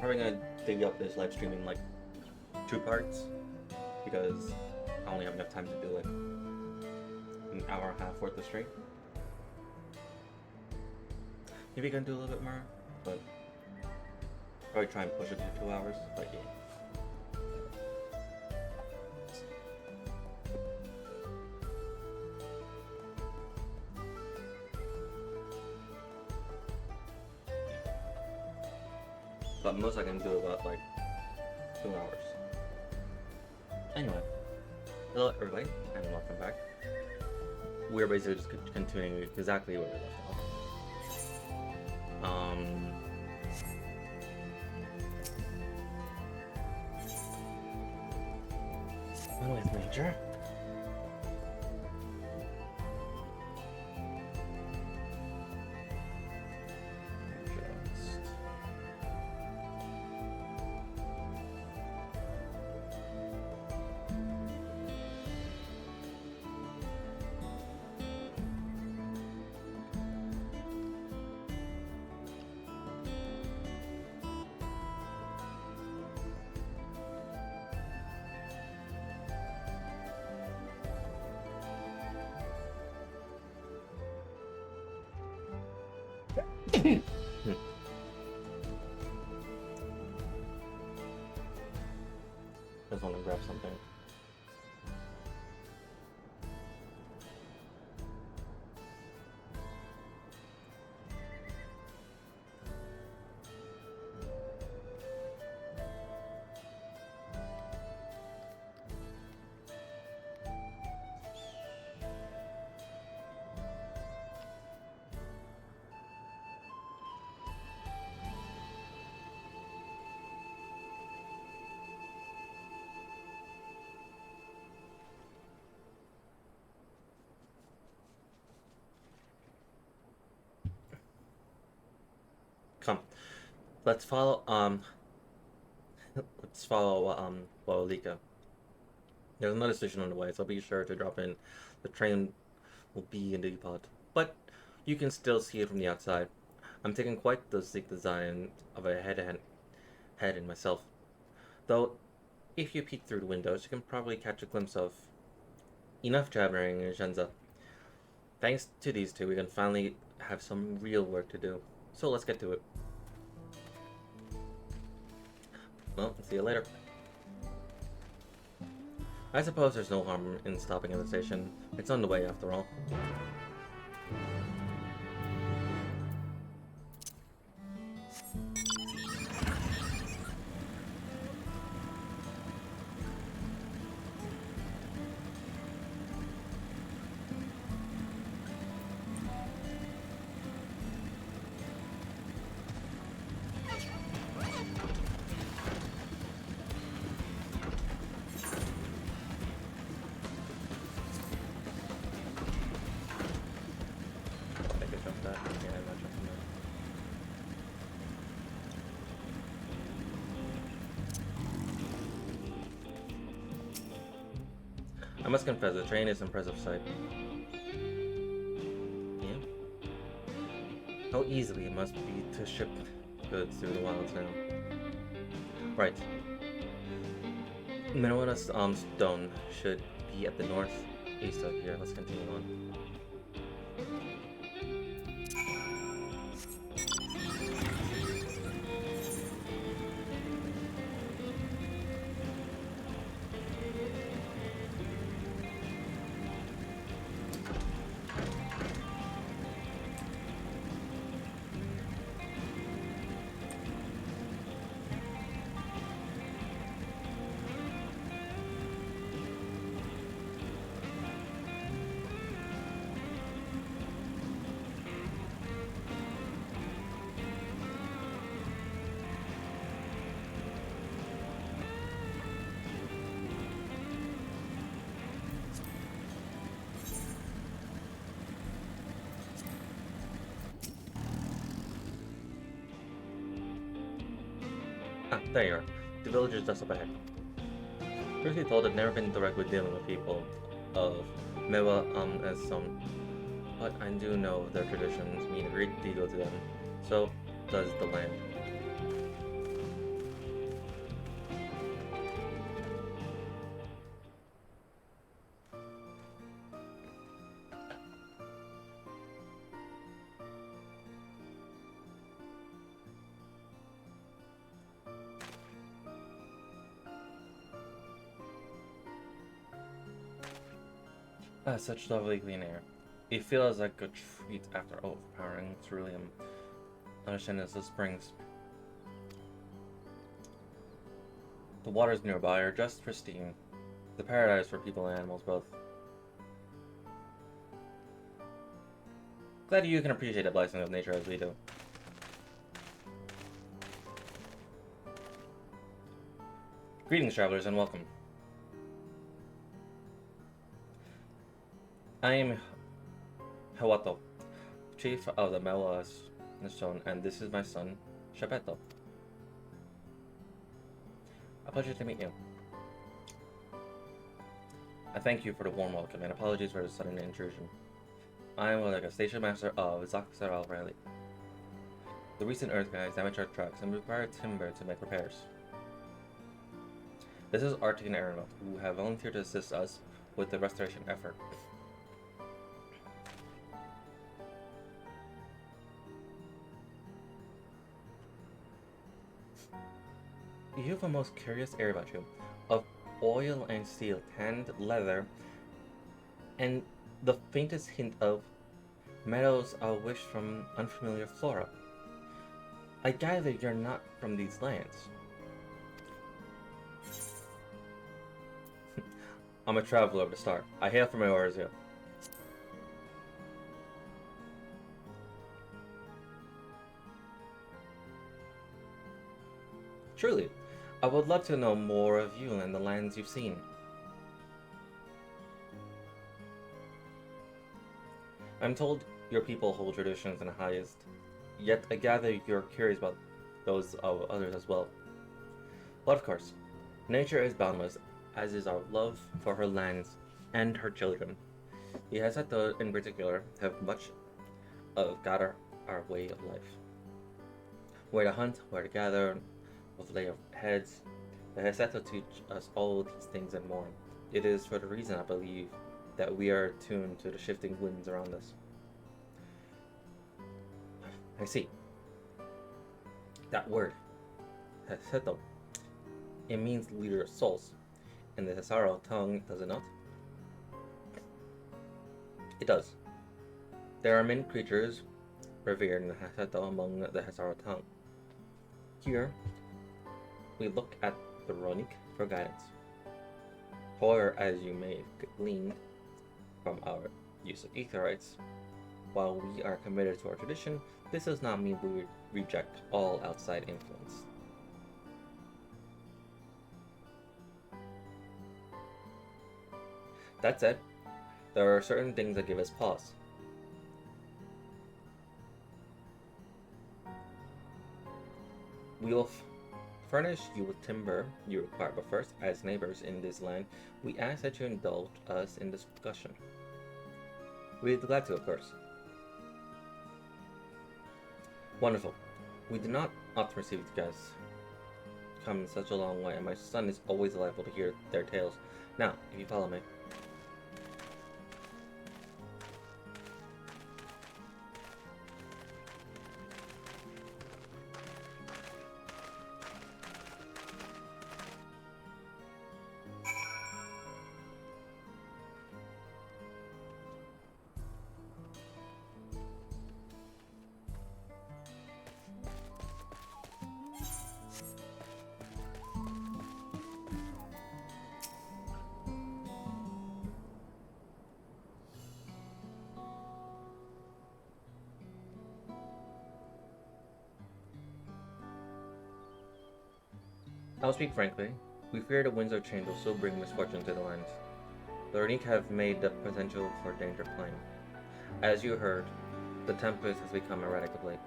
I'm probably gonna dig up this live stream in like 2 parts because I only have enough time to do like an hour and a half worth of stream. Maybe I can do a little bit more, but probably try and push it to 2 hours. But yeah. But most I can do about like 2 hours. Anyway, hello everybody, and welcome back. We're basically just continuing exactly where we left off. One with Major. Just want to grab something. Come, let's follow Walika. There's another station on the way, so be sure to drop in. The train will be in the depot, but you can still see it from the outside. I'm taking quite the sleek design of a head in myself. Though, if you peek through the windows, you can probably catch a glimpse of enough jabbering in Shenza. Thanks to these two, we can finally have some real work to do. So let's get to it. Well, see you later. I suppose there's no harm in stopping at the station. It's on the way after all. I must confess, the train is an impressive sight. Yeah? How easily it must be to ship goods through the wilds now. Right. Minnewa's stone should be at the northeast of here. Let's continue on. Ah, there you are. The village is just up ahead. Previously told I've never been directly dealing with people of Mewa as some, but I do know their traditions mean a great deal to them. So does the land. Ah, such lovely clean air. It feels like a treat after overpowering cerulean. Understand as the springs. The waters nearby are just pristine. The paradise for people and animals both. Glad you can appreciate the blessing of nature as we do. Greetings, travelers, and welcome. I am Hawato, chief of the Mewas Nation, and this is my son, Shapeto. A pleasure to meet you. I thank you for the warm welcome, and apologies for the sudden intrusion. I am like a station master of Zaxaral Rally. The recent earthquake has damaged our trucks and required timber to make repairs. This is Arctic and Aeronaut, who have volunteered to assist us with the restoration effort. You have a most curious air about you, of oil and steel, tanned leather, and the faintest hint of meadows a wish from unfamiliar flora. I gather you're not from these lands. I'm a traveler of the start. I hail from Eorzea. Truly, I would love to know more of you and the lands you've seen. I'm told your people hold traditions in the highest, yet I gather you're curious about those of others as well. But of course, nature is boundless, as is our love for her lands and her children. The Hasato in particular have much of got our way of life. Where to hunt, where to gather, with lay of heads. The Hasato teach us all these things and more. It is for the reason I believe that we are attuned to the shifting winds around us. I see. That word, Hasato, it means leader of souls. In the Hasaro tongue, does it not? It does. There are many creatures revered in the Hasato among the Hasaro tongue. Here, we look at the Ronik for guidance. However, as you may have gleaned from our use of Aetherites, while we are committed to our tradition, this does not mean we reject all outside influence. That said, there are certain things that give us pause. We will furnish you with timber you require, but first, as neighbors in this land, we ask that you indulge us in discussion. We'd be glad to, of course. Wonderful. We do not often receive guests come such a long way, and my son is always liable to hear their tales. Now, if you follow me. I'll speak frankly. We fear the winds of change will so bring misfortune to the lands. The Ranique have made the potential for danger plain. As you heard, the tempest has become erratic of late.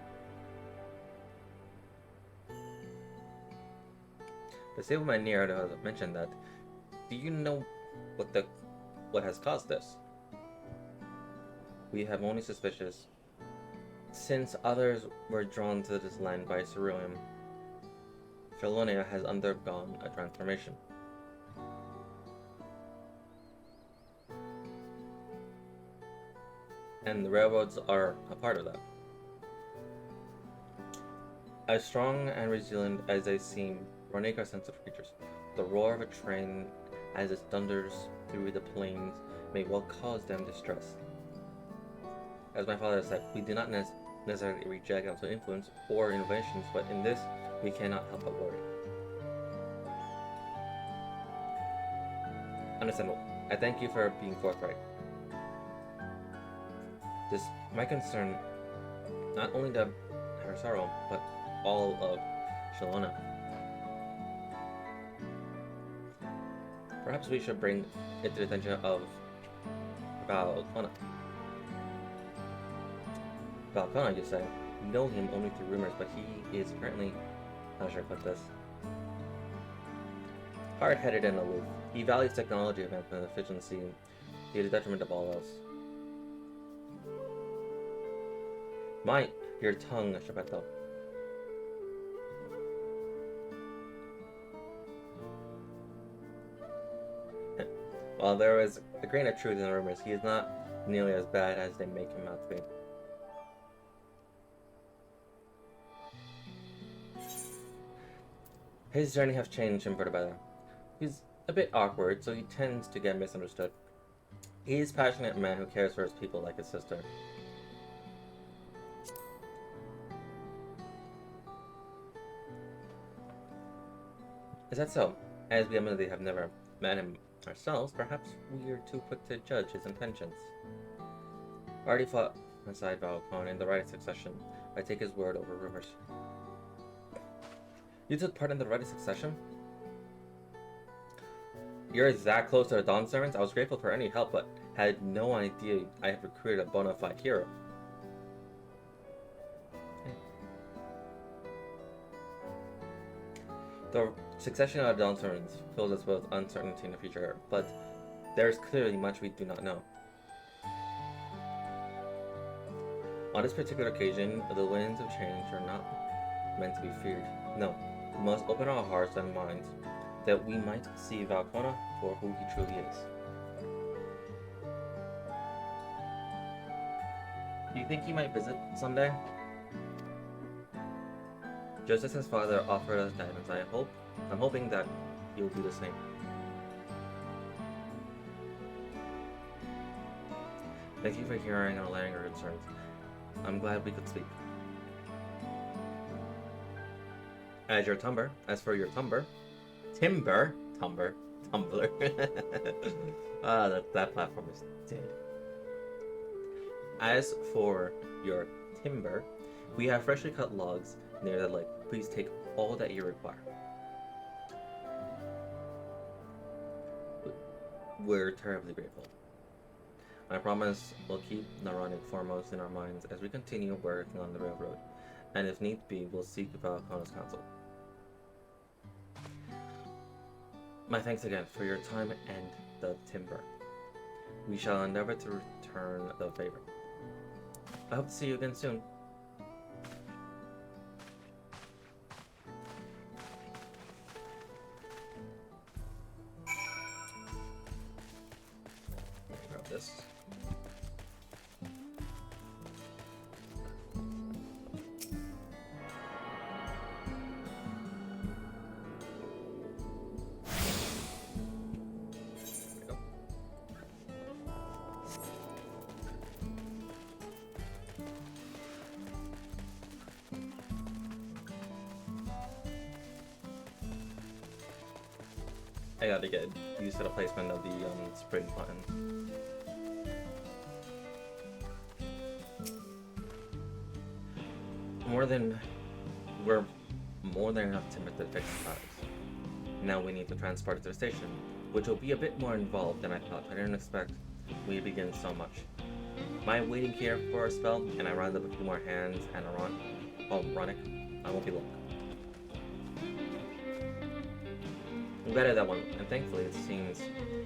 The stableman near has mentioned that. Do you know what has caused this? We have only suspicious. Since others were drawn to this land by cerulean, Felonia has undergone a transformation. And the railroads are a part of that. As strong and resilient as they seem, Ronique are sensitive creatures. The roar of a train as it thunders through the plains may well cause them distress. As my father said, we do not necessarily reject outside influence or innovations, but in this, we cannot help but worry. Understandable. I thank you for being forthright. This my concern, not only the Harisaro, but all of Shalona. Perhaps we should bring it to the attention of Valkona. Valkona, you say? Know him only through rumors, but he is currently, how should I put this? Hard-headed and aloof. He values technology advancement and efficiency to the detriment of all else. Mind your tongue, Shepetto. While there is a grain of truth in the rumors, he is not nearly as bad as they make him out to be. His journey has changed him for the better. He's a bit awkward, so he tends to get misunderstood. He is a passionate man who cares for his people like his sister. Is that so? As we admittedly have never met him ourselves, perhaps we are too quick to judge his intentions. Already fought aside Valkon in the right succession. I take his word over rumors. You took part in the right succession? You're that close to the Dawn servants? I was grateful for any help, but had no idea I had recruited a bona fide hero. The succession of Dawn servants fills us with uncertainty in the future, but there is clearly much we do not know. On this particular occasion, the winds of change are not meant to be feared. No, we must open our hearts and minds that we might see Valkona for who he truly is. Do you think he might visit someday? Just as his father offered us guidance, I'm hoping that he'll do the same. Thank you for hearing and allaying our concerns. I'm glad we could speak. As for your Tumblr, that platform is dead. As for your timber, we have freshly cut logs near the lake. Please take all that you require. We're terribly grateful. I promise we'll keep Naranic foremost in our minds as we continue working on the railroad, and if need be, we'll seek Valkona's counsel. My thanks again for your time and the timber. We shall endeavor to return the favor. I hope to see you again soon. Let me grab this. I gotta get used to the placement of the sprint button. We're more than enough timber to fix the cars. Now we need to transport it to the station, which will be a bit more involved than I thought. I didn't expect we begin so much. My waiting here for a spell, and I round up a few more hands and Ronic, I won't be long. Better that one, and thankfully it seems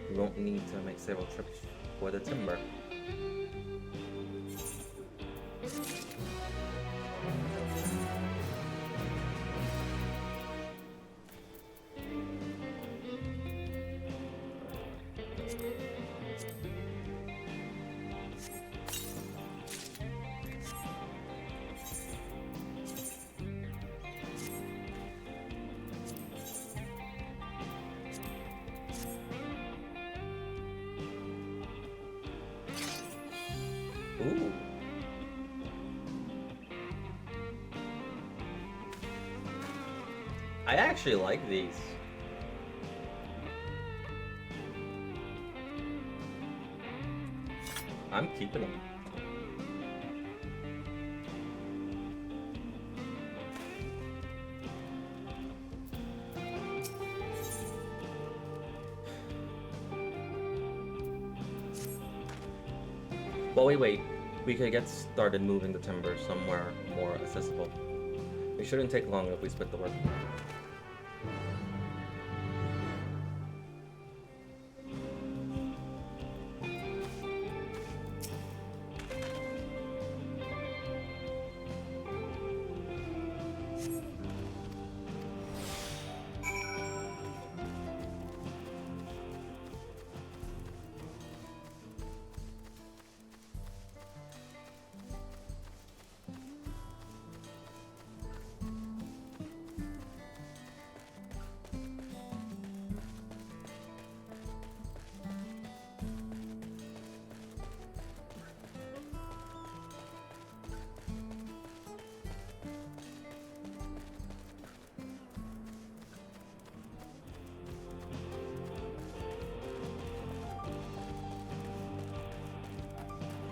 we won't need to make several trips for the timber. Ooh. I actually like these. I'm keeping them. While we wait, we could get started moving the timber somewhere more accessible. It shouldn't take long if we split the work.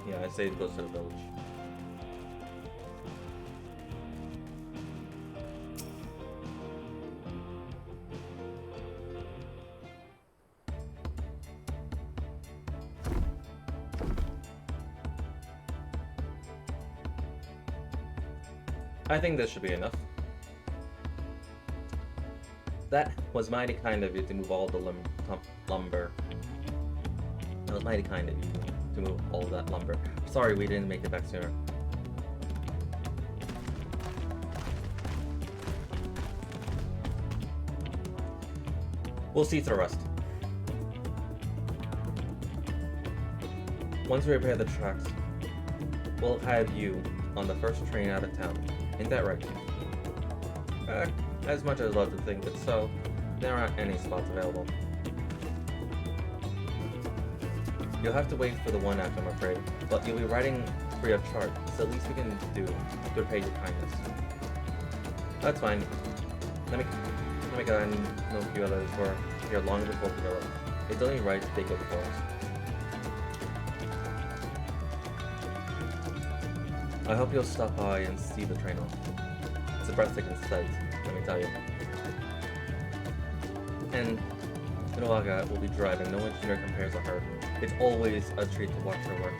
Yeah, I say it goes to the village. I think this should be enough. That was mighty kind of you to move all the lumber. That was mighty kind of you to move all that lumber. Sorry we didn't make it back sooner. We'll see to the rest. Once we repair the tracks, we'll have you on the first train out of town. Ain't that right? As much as I'd love to think that so, there aren't any spots available. You'll have to wait for the one act, I'm afraid, but you'll be riding free of charge, so the least we can do to repay your kindness. That's fine. Let me go and know a few others who are here long before we go. It's only right they go before us. I hope you'll stop by and see the train off. It's a breathtaking sight, let me tell you. And Inoaga will be driving. No engineer compares to her. It's always a treat to watch her work.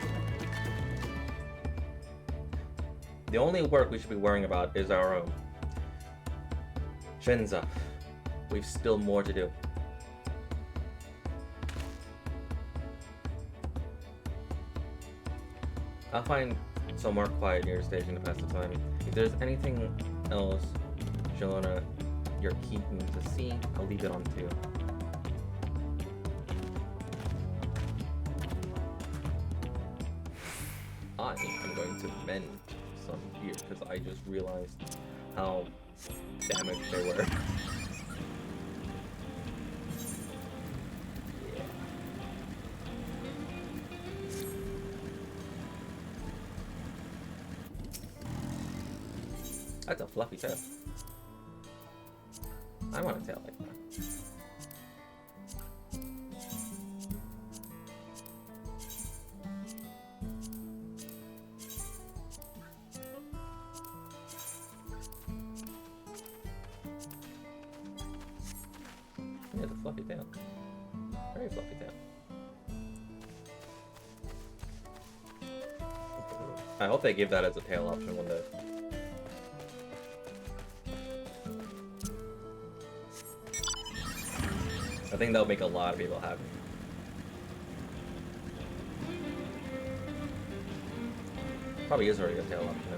The only work we should be worrying about is our own. Shenza, we've still more to do. I'll find somewhere quiet near the station to pass the time. If there's anything else, Shalona, you're keen to see, I'll leave it on to you. I am going to mend some here because I just realized how damaged they were. That's a fluffy tail. I want a tail like that. Yeah, the fluffy tail. Very fluffy tail. I hope they give that as a tail option one day. I think that'll make a lot of people happy. Probably is already a tail option now.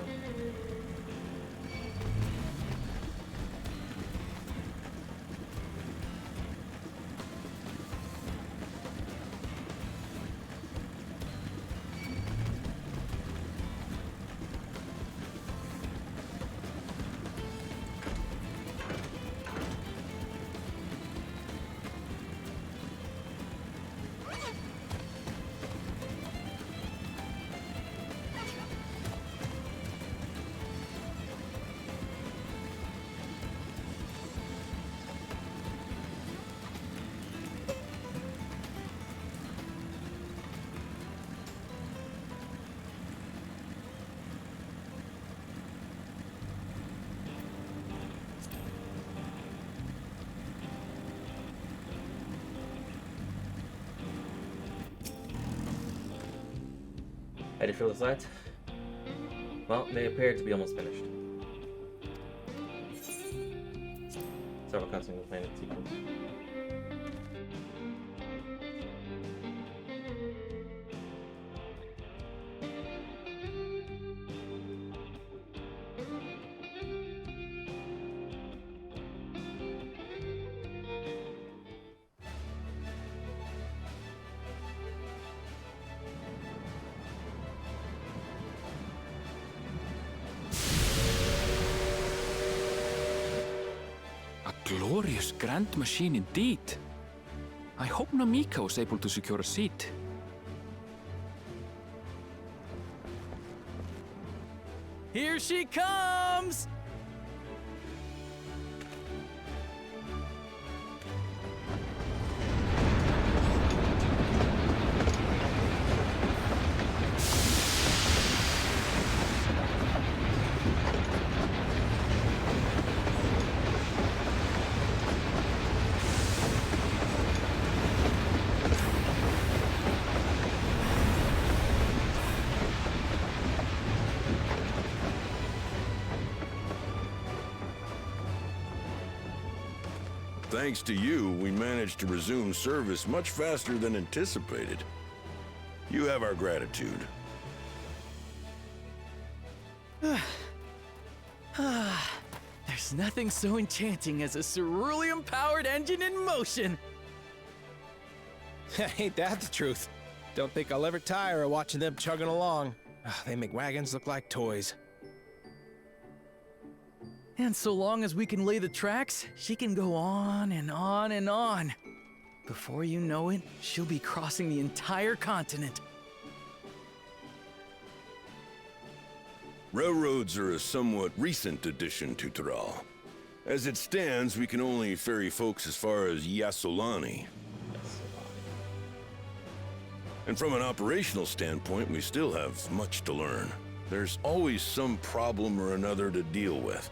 Ready for the slides? Well, they appear to be almost finished. Several cutscenes will play in sequence. Glorious grand machine indeed. I hope Namika was able to secure a seat. Here she comes! Thanks to you, we managed to resume service much faster than anticipated. You have our gratitude. There's nothing so enchanting as a cerulean-powered engine in motion. Ain't that the truth? Don't think I'll ever tire of watching them chugging along. They make wagons look like toys. And so long as we can lay the tracks, she can go on and on and on. Before you know it, she'll be crossing the entire continent. Railroads are a somewhat recent addition to Thrall. As it stands, we can only ferry folks as far as Yasolani. And from an operational standpoint, we still have much to learn. There's always some problem or another to deal with.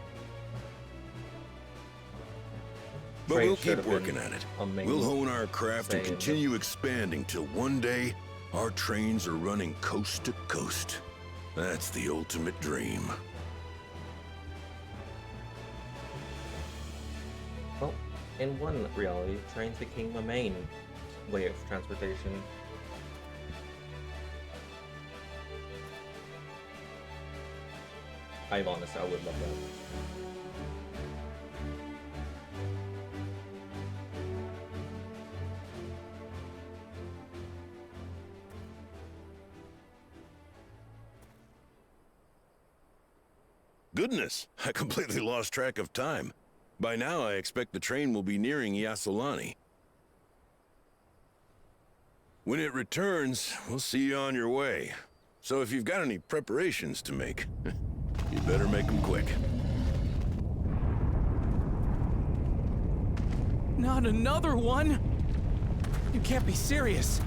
But we'll keep working at it. We'll hone our craft and continue expanding till one day our trains are running coast to coast. That's the ultimate dream. Well, in one reality, trains became the main way of transportation. I'm honest, I would love that. Goodness, I completely lost track of time. By now, I expect the train will be nearing Yasolani. When it returns, we'll see you on your way. So if you've got any preparations to make, you better make them quick. Not another one! You can't be serious.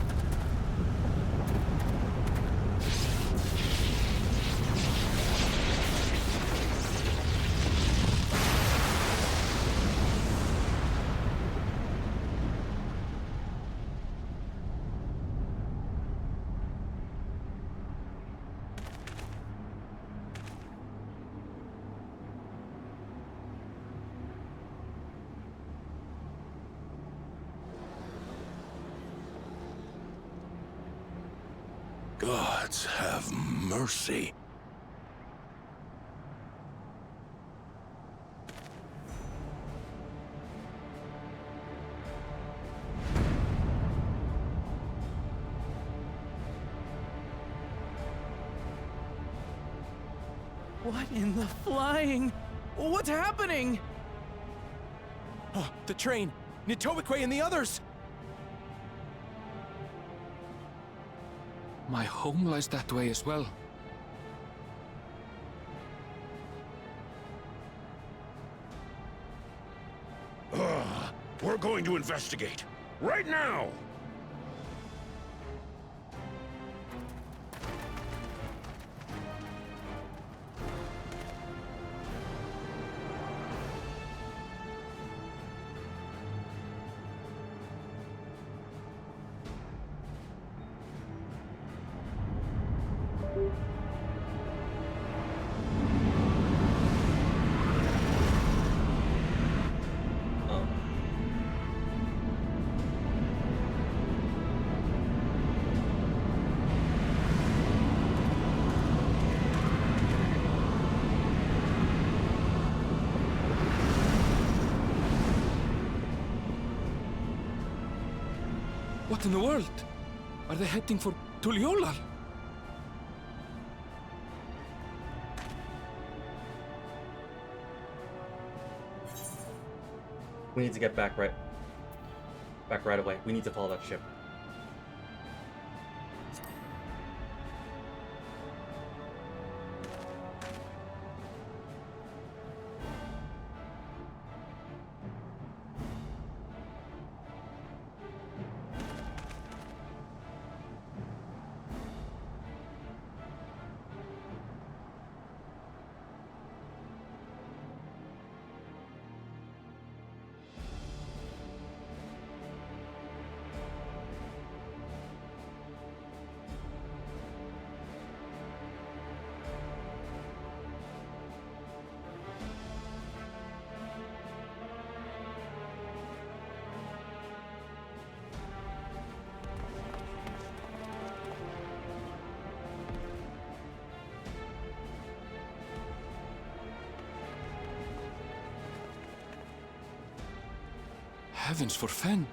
Gods have mercy. What in the flying? What's happening? Oh, the train! Nitobekwe and the others! My home lies that way as well. We're going to investigate. Right now! What in the world? Are they heading for Tuliolal? We need to get back right away. We need to follow that ship. Heavens forfend.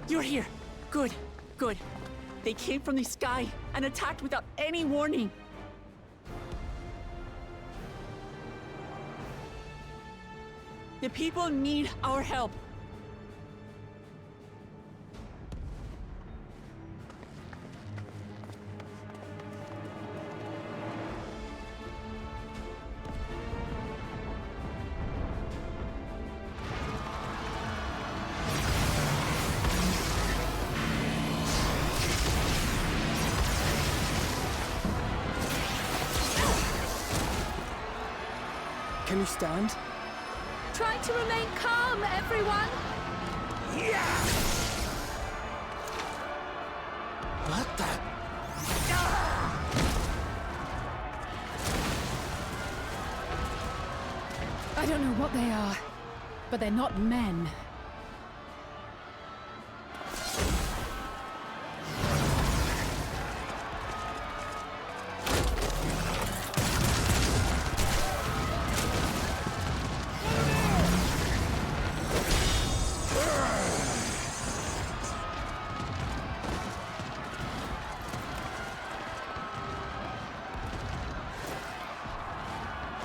You're here. Good, good. They came from the sky and attacked without any warning. The people need our help. Can you stand? Try to remain calm, everyone! What the? I don't know what they are, but they're not men.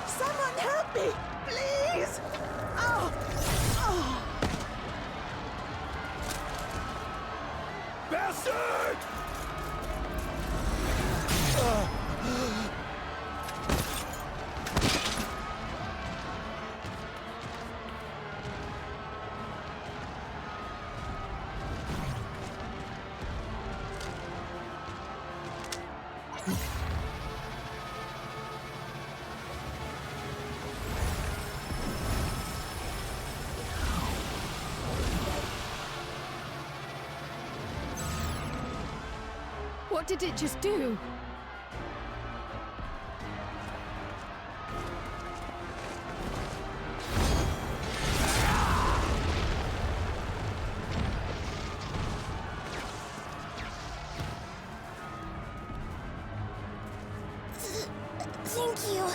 Someone help me, please! Oh! Oh! Bastard! What did it just do? Thank you.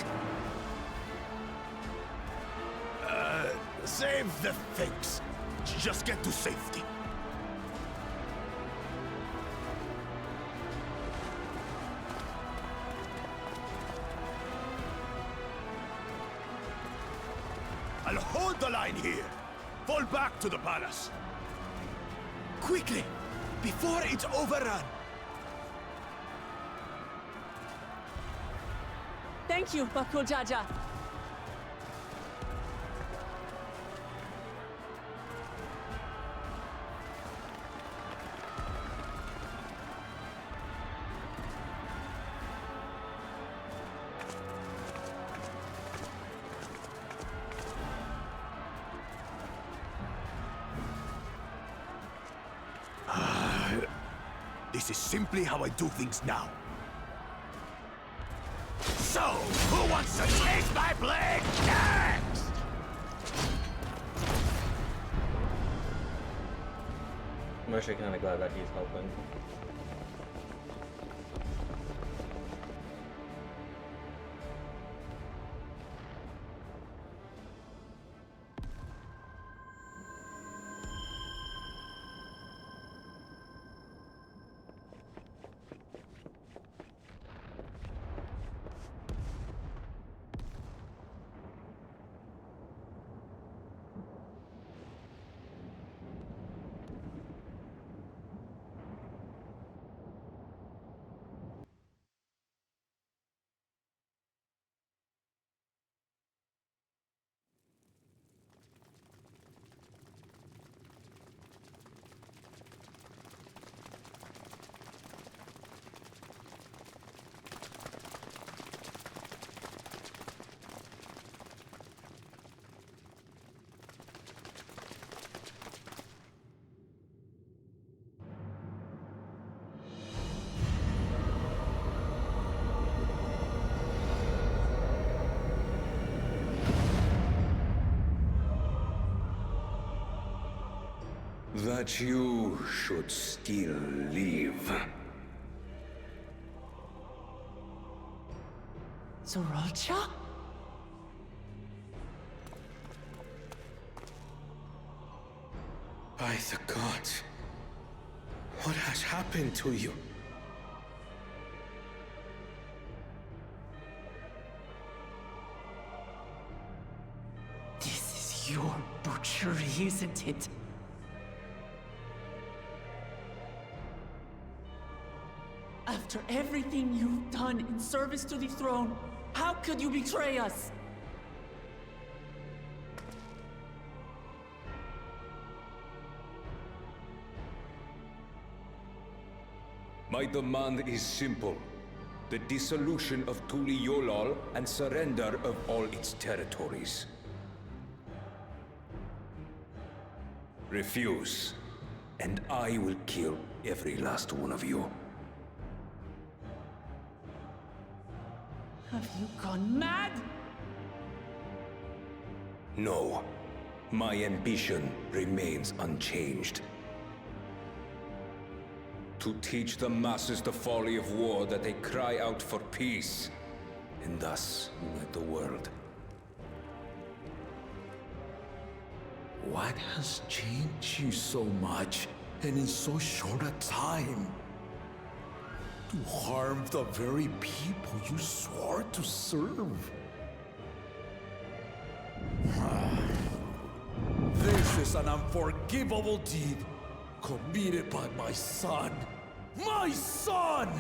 Save the things. Just get to safety. I'll hold the line here. Fall back to the palace. Quickly, before it's overrun. Thank you, Bakul Jaja. This is simply how I do things now. So, who wants to taste my blade next? I'm actually kind of glad that he's helping. That you should still live. Zoralcha? By the gods, what has happened to you? This is your butchery, isn't it? After everything you've done in service to the throne, how could you betray us? My demand is simple. The dissolution of Tuli Yolal and surrender of all its territories. Refuse, and I will kill every last one of you. Have you gone mad? No. My ambition remains unchanged. To teach the masses the folly of war, that they cry out for peace, and thus unite the world. What has changed you so much, and in so short a time? To harm the very people you swore to serve. This is an unforgivable deed committed by my son. My son!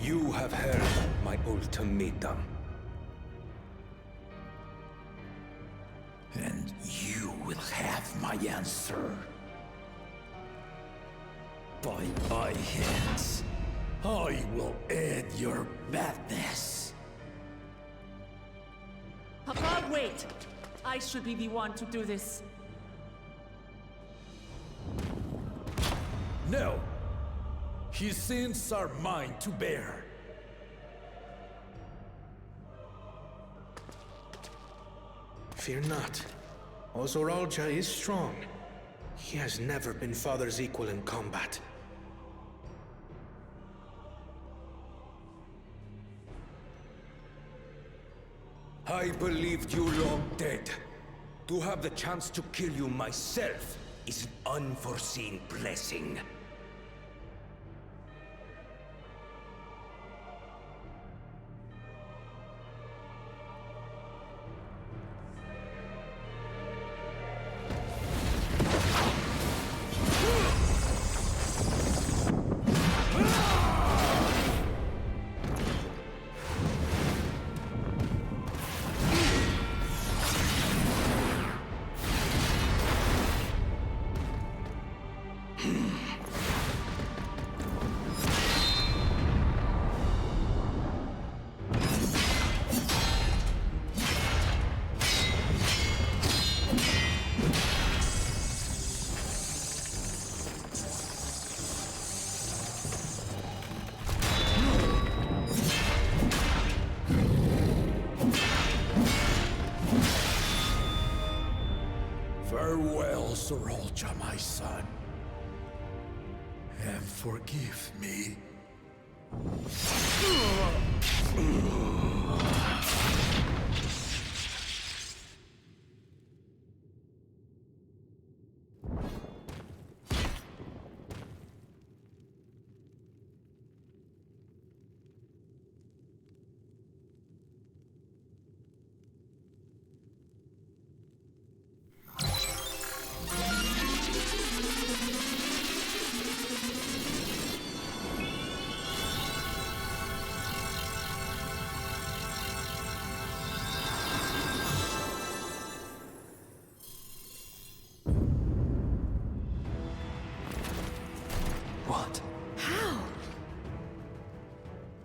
You have heard my ultimatum. And you will have my answer. By my hands, I will end your madness. Papa, wait! I should be the one to do this. No! His sins are mine to bear. Fear not. Ozoralja is strong. He has never been Father's equal in combat. I believed you long dead. To have the chance to kill you myself is an unforeseen blessing. Farewell, Zoralja, my son. And forgive me.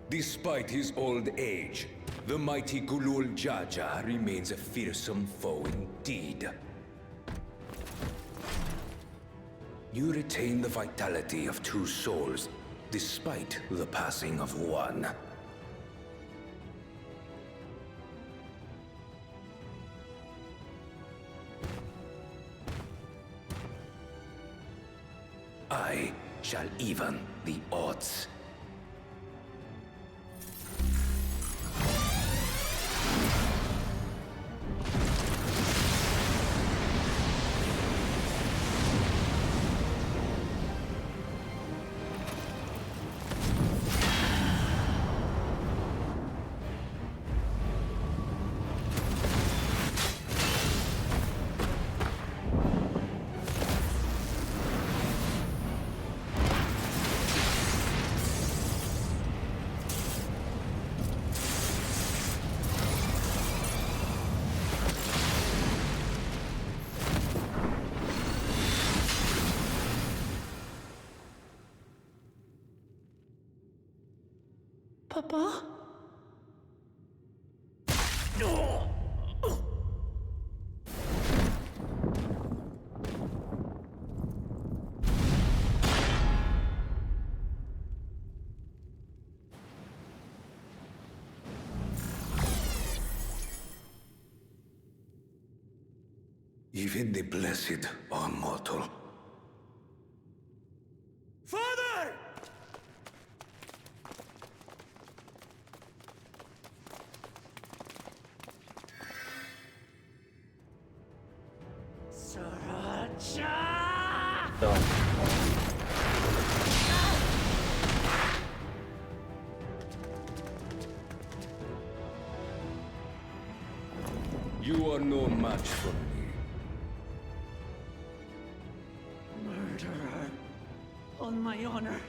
Despite his old age, The mighty Gulul Jaja remains a fearsome foe indeed. You retain the vitality of 2 souls, despite the passing of 1. I shall even the odds. Papa? Even the blessed are mortal. Father! You are no match for me. Murderer. On my honor,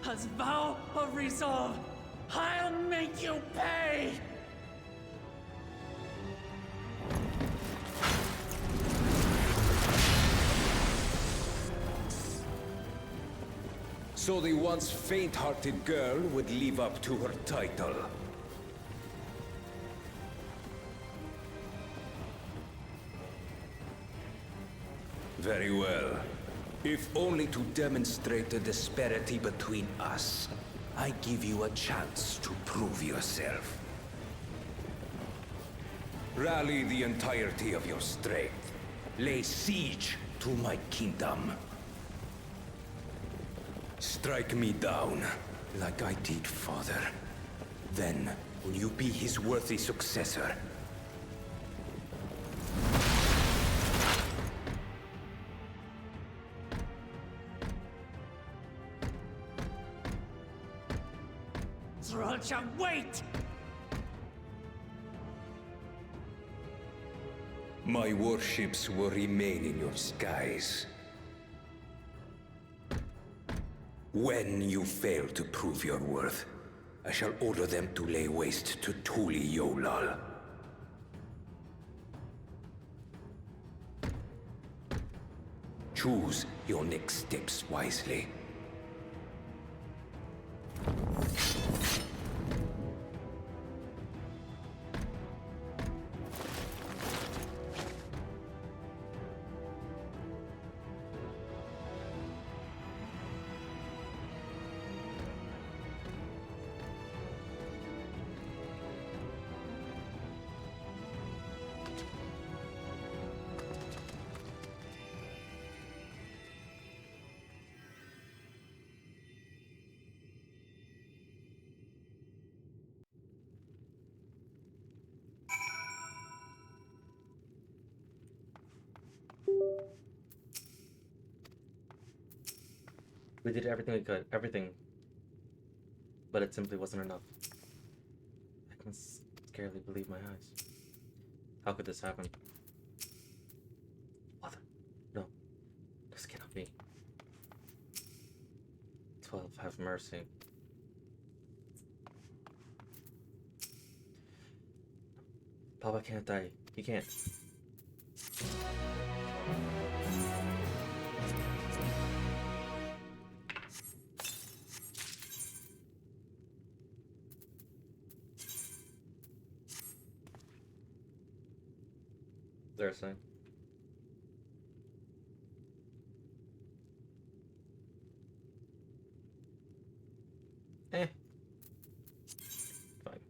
as vow of resolve, I'll make you pay! So the once faint-hearted girl would live up to her title. Very well. If only to demonstrate the disparity between us, I give you a chance to prove yourself. Rally the entirety of your strength. Lay siege to my kingdom. Strike me down, like I did father. Then, will you be his worthy successor? Zralcha, wait! My warships will remain in your skies. When you fail to prove your worth, I shall order them to lay waste to Tuli Yolal. Choose your next steps wisely. We did everything we could, everything. But it simply wasn't enough. I can scarcely believe my eyes. How could this happen? What? No. This cannot be. 12, have mercy. Papa can't die. He can't. they're saying. Eh. Fine.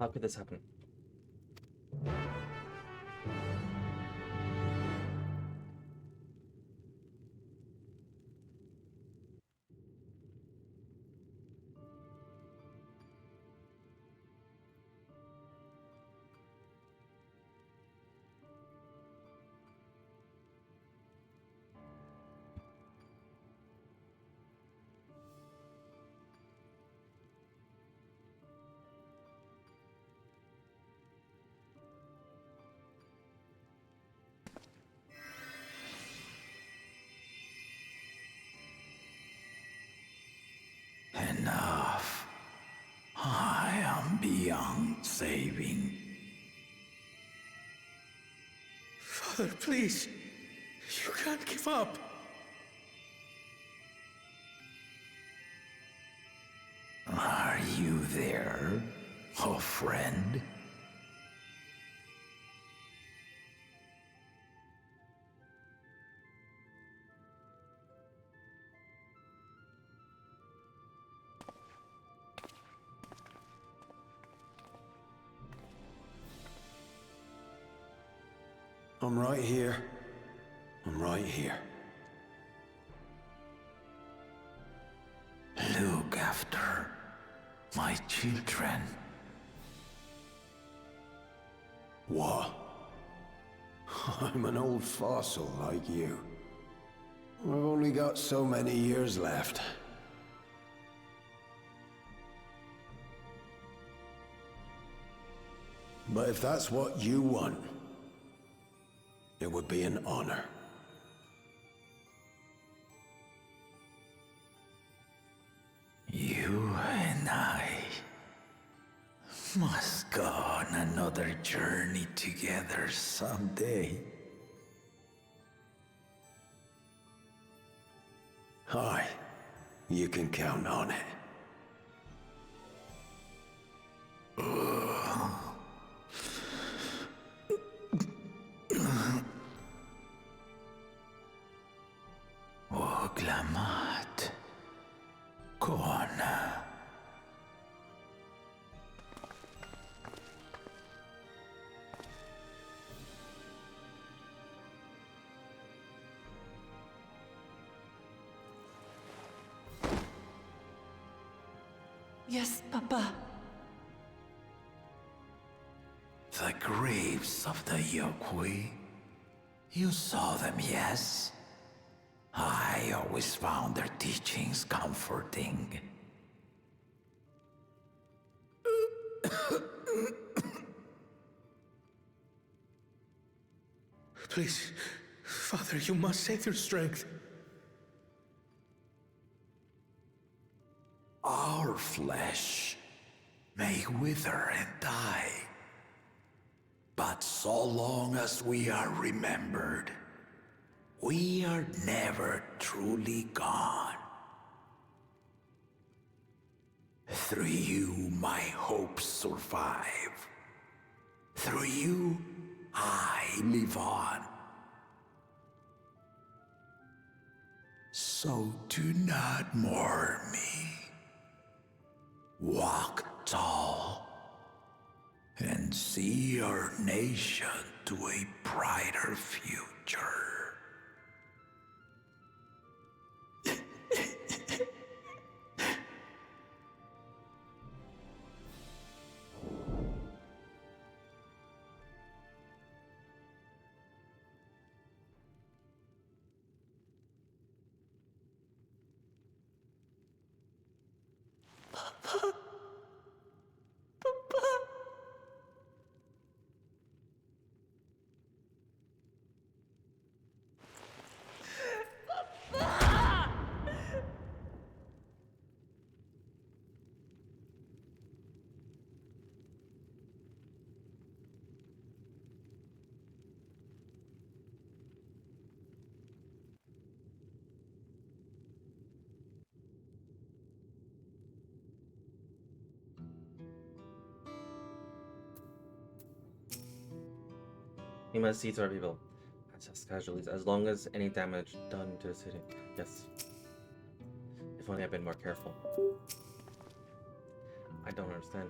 How could this happen? Enough. I am beyond saving. Father, please. You can't give up. Are you there, oh friend? I'm right here. I'm right here. Look after my children. What? I'm an old fossil like you. I've only got so many years left. But if that's what you want, it would be an honor. You and I must go on another journey together someday. Aye, you can count on it. Oglamat. Kona. Yes, Papa. The graves of the Yokwi. You saw them, yes? I always found their teachings comforting. Please, Father, you must save their strength. Our flesh may wither and die, but so long as we are remembered, we are never truly gone. Through you, my hopes survive. Through you, I live on. So do not mourn me. Walk tall and see our nation to a brighter future. We must see to our people. Just casualties, as long as any damage done to the city. Yes. If only I'd been more careful. I don't understand.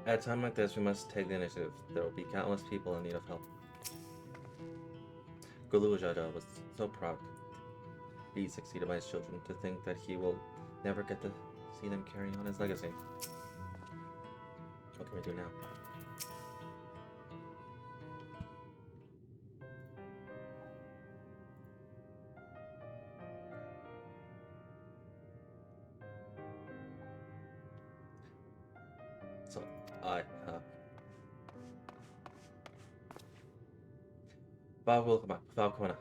At a time like this, we must take the initiative. There will be countless people in need of help. Gulu Jaja was so proud to be succeeded by his children, to think that he will never get to see them carrying on his legacy. What can we do now? So, Valkona,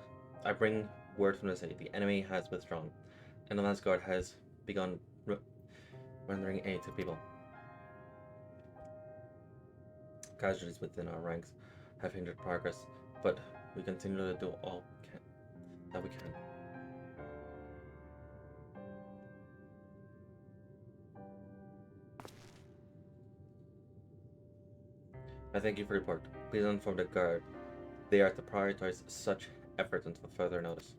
I bring word from the city. The enemy has withdrawn, and the Lance Guard has begun rendering aid to people. Casualties within our ranks have hindered progress, but we continue to do all that we can. I thank you for your report. Please inform the guard they are to prioritize such efforts until further notice.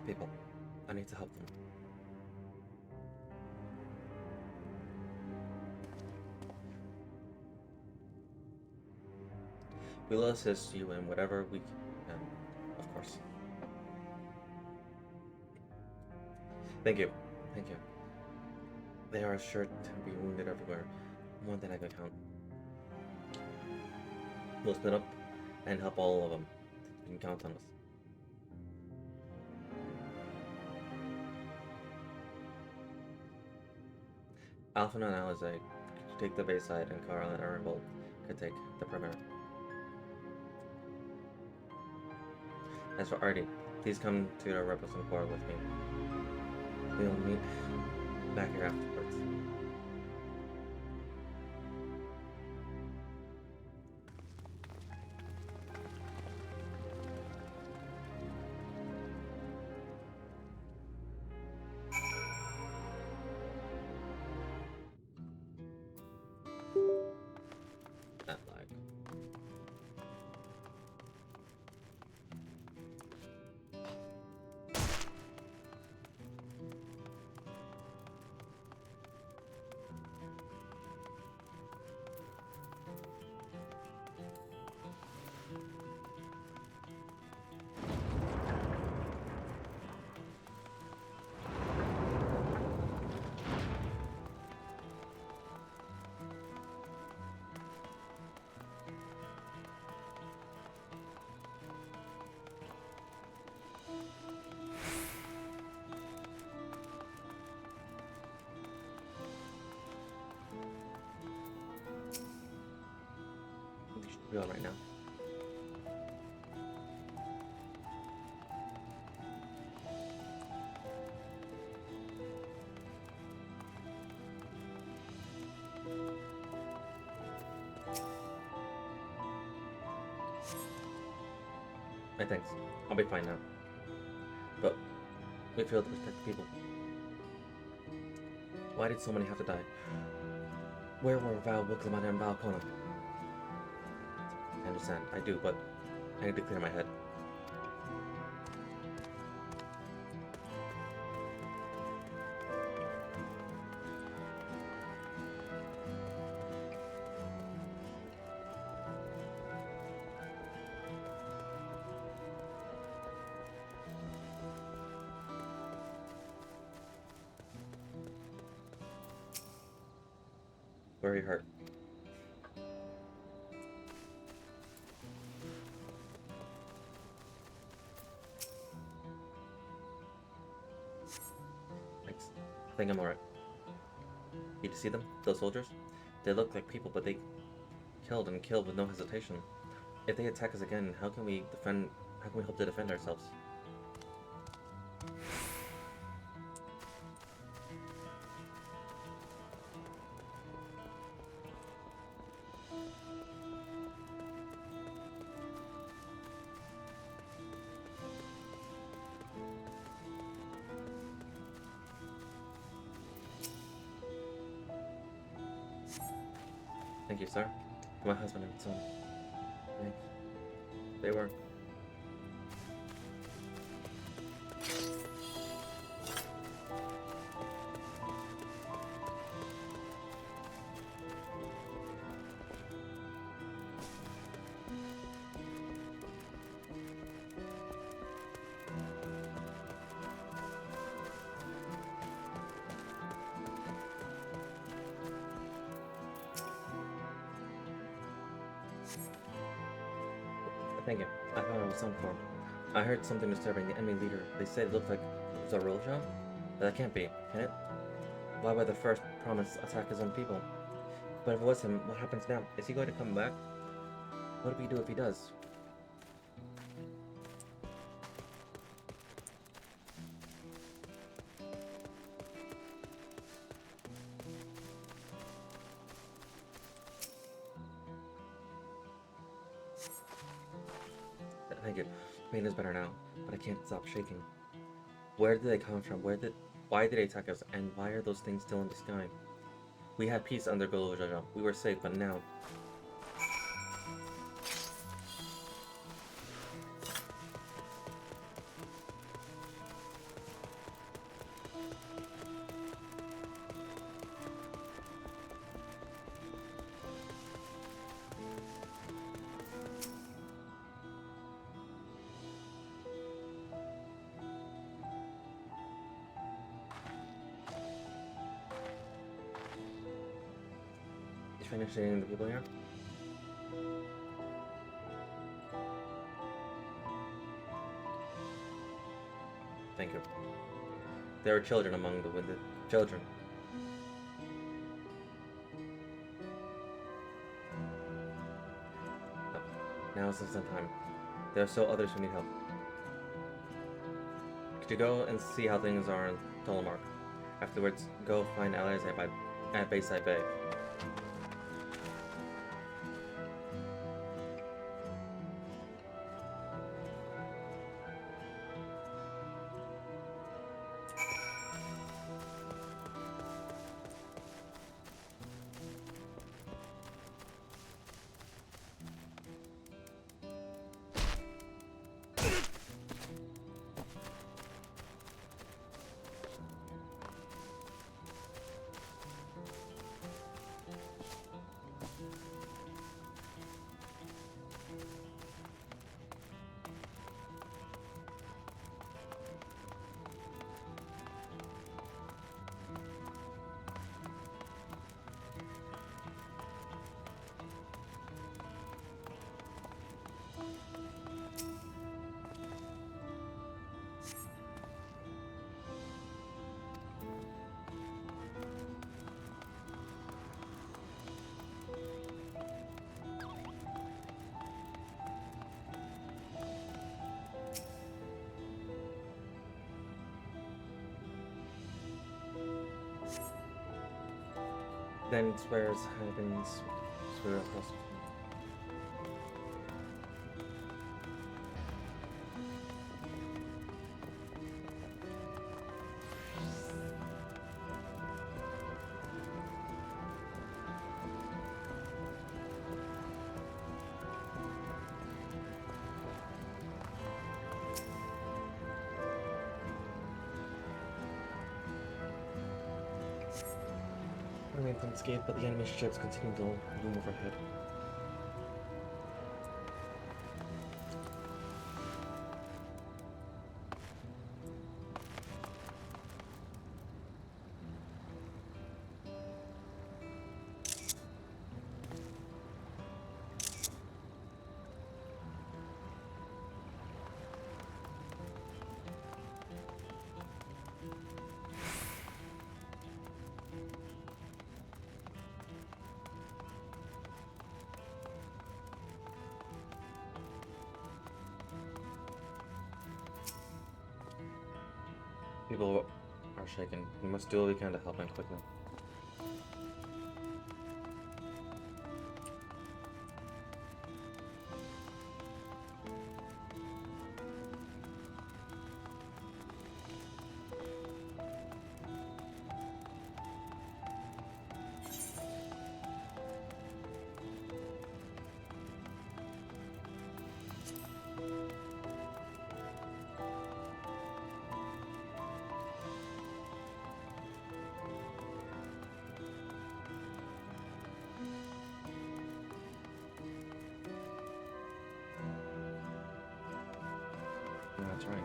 People, I need to help them. We will assist you in whatever we can, of course. Thank you. Thank you. They are sure to be wounded everywhere, more than I can count. We'll split up and help all of them. You can count on us. Alpha and Alizé take the base side, and Carl and Arnold could take the perimeter. As for Artie, please come to the Rebelson Corps with me. We'll meet back here afterwards. That lag. We should be on right now. My thanks. I'll be fine now. But we failed to protect the people. Why did so many have to die? Where were Val Wickelman and Val Conan? I understand, I do, but I need to clear my head. Very hurt. Thanks. I think I'm alright. Did you see them? Those soldiers? They look like people, but they killed and killed with no hesitation. If they attack us again, how can we hope to defend ourselves? Thank you, sir. My husband and son. Thanks. They were. Thank you. I thought it was some form. I heard something disturbing the enemy leader. They said it looked like it was a Roja? But that can't be, can it? Why would the first promise attack his own people? But if it was him, what happens now? Is he going to come back? What do we do if he does? Thank you. Pain is better now, but I can't stop shaking. Where did they come from? Why did they attack us? And why are those things still in the sky? We had peace under Golojaja. We were safe, but now... Finishing the people here. Thank you. There are children among the wounded. Children. Oh, now is the time. There are still others who need help. Could you go and see how things are in Telemark? Afterwards, go find allies at Bayside Bay. Then swears happens. Swear across. Remain unscathed, but the enemy ships continue to loom overhead. People are shaken. We must do what we can to help them quickly. That's right.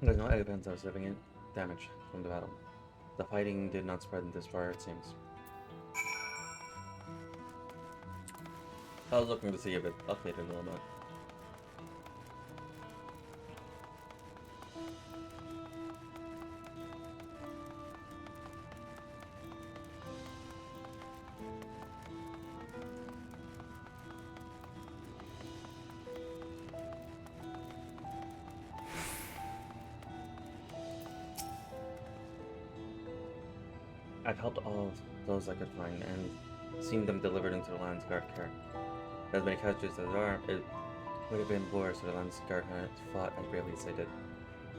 There's no evidence of significant damage from the battle. The fighting did not spread this far, it seems. I was looking to see if it updated a little bit. I've helped all of those I could find and seen them delivered into the Land's Guard care. As many casualties as there are, it would have been worse if the Land's Guard had fought as bravely as they did,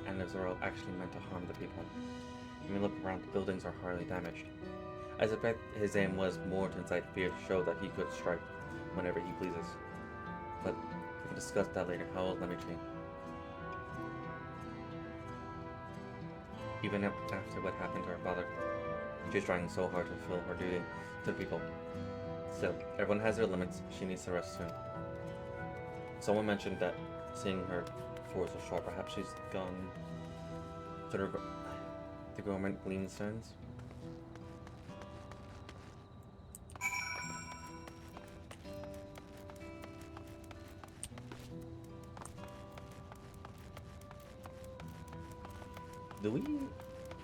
and as Zoro actually meant to harm the people. When we look around, the buildings are hardly damaged. I suspect his aim was more to incite fear to show that he could strike whenever he pleases. But we can discuss that later. How old let me change? Even after what happened to her father, she's trying so hard to fulfill her duty to the people. Still, everyone has their limits. She needs to rest soon. Someone mentioned that seeing her force was short. Perhaps she's gone to the government glean concerns.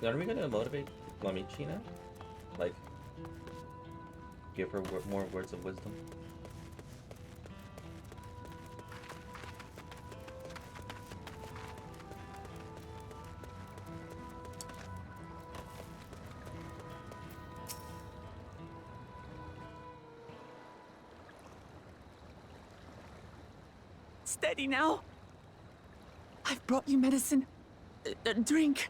Are we gonna motivate Lamichi now? Like, give her more words of wisdom? Steady now. I've brought you medicine. Drink.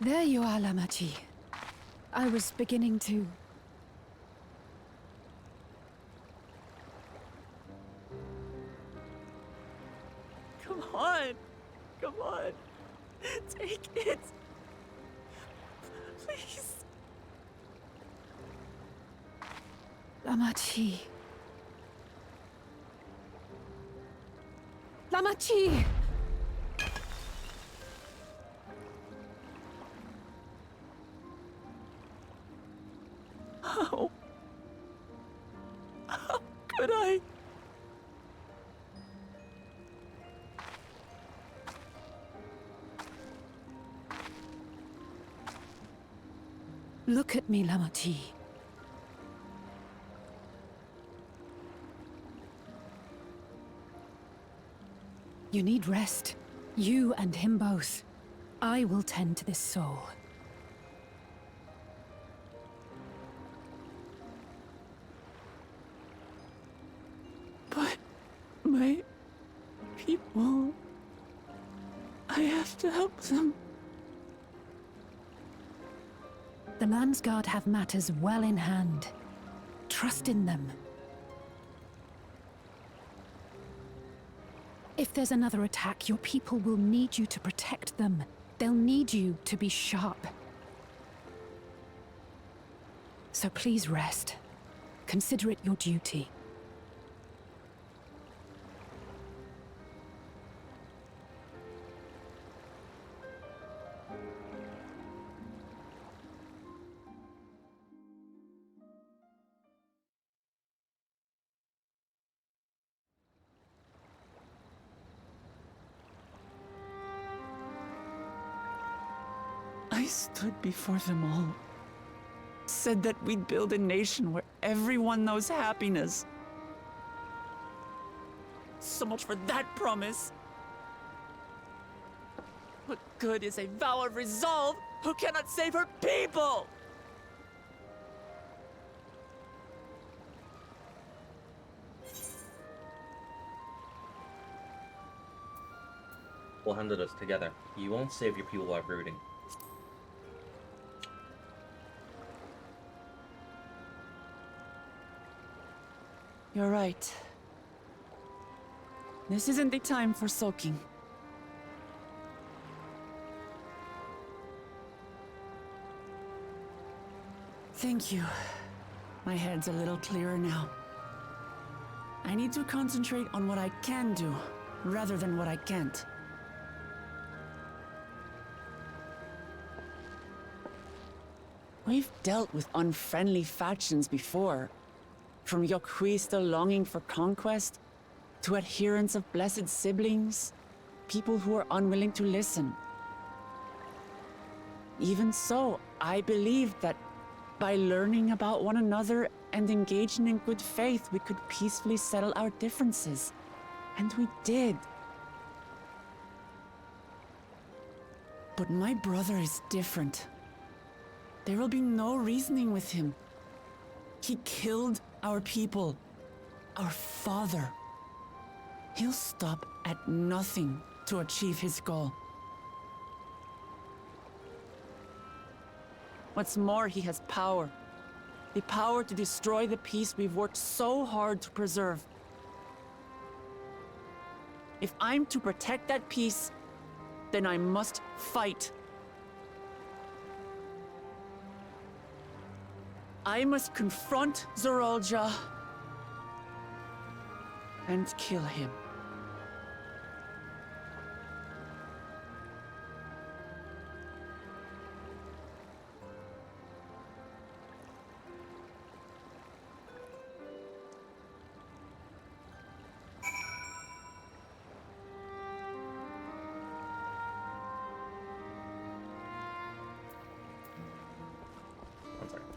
There you are, Lamachi. I was beginning to... Come on. Come on. Take it. Please. Lamachi. Lamachi! How? How could I? Look at me, Lamachi. You need rest. You and him both. I will tend to this soul. But my people... I have to help them. The Landsguard have matters well in hand. Trust in them. If there's another attack, your people will need you to protect them. They'll need you to be sharp. So please rest. Consider it your duty. stood before them all. Said that we'd build a nation where everyone knows happiness. So much for that promise. What good is a vow of resolve who cannot save her people? We'll handle this together. You won't save your people by brooding. You're right. This isn't the time for sulking. Thank you. My head's a little clearer now. I need to concentrate on what I can do, rather than what I can't. We've dealt with unfriendly factions before. From Yokhui still longing for conquest, to adherents of blessed siblings, people who are unwilling to listen. Even so, I believed that by learning about one another and engaging in good faith, we could peacefully settle our differences. And we did. But my brother is different. There will be no reasoning with him. He killed our people, our father. He'll stop at nothing to achieve his goal. What's more, he has power. The power to destroy the peace we've worked so hard to preserve. If I'm to protect that peace, then I must fight. I must confront Zorolja and kill him. One second.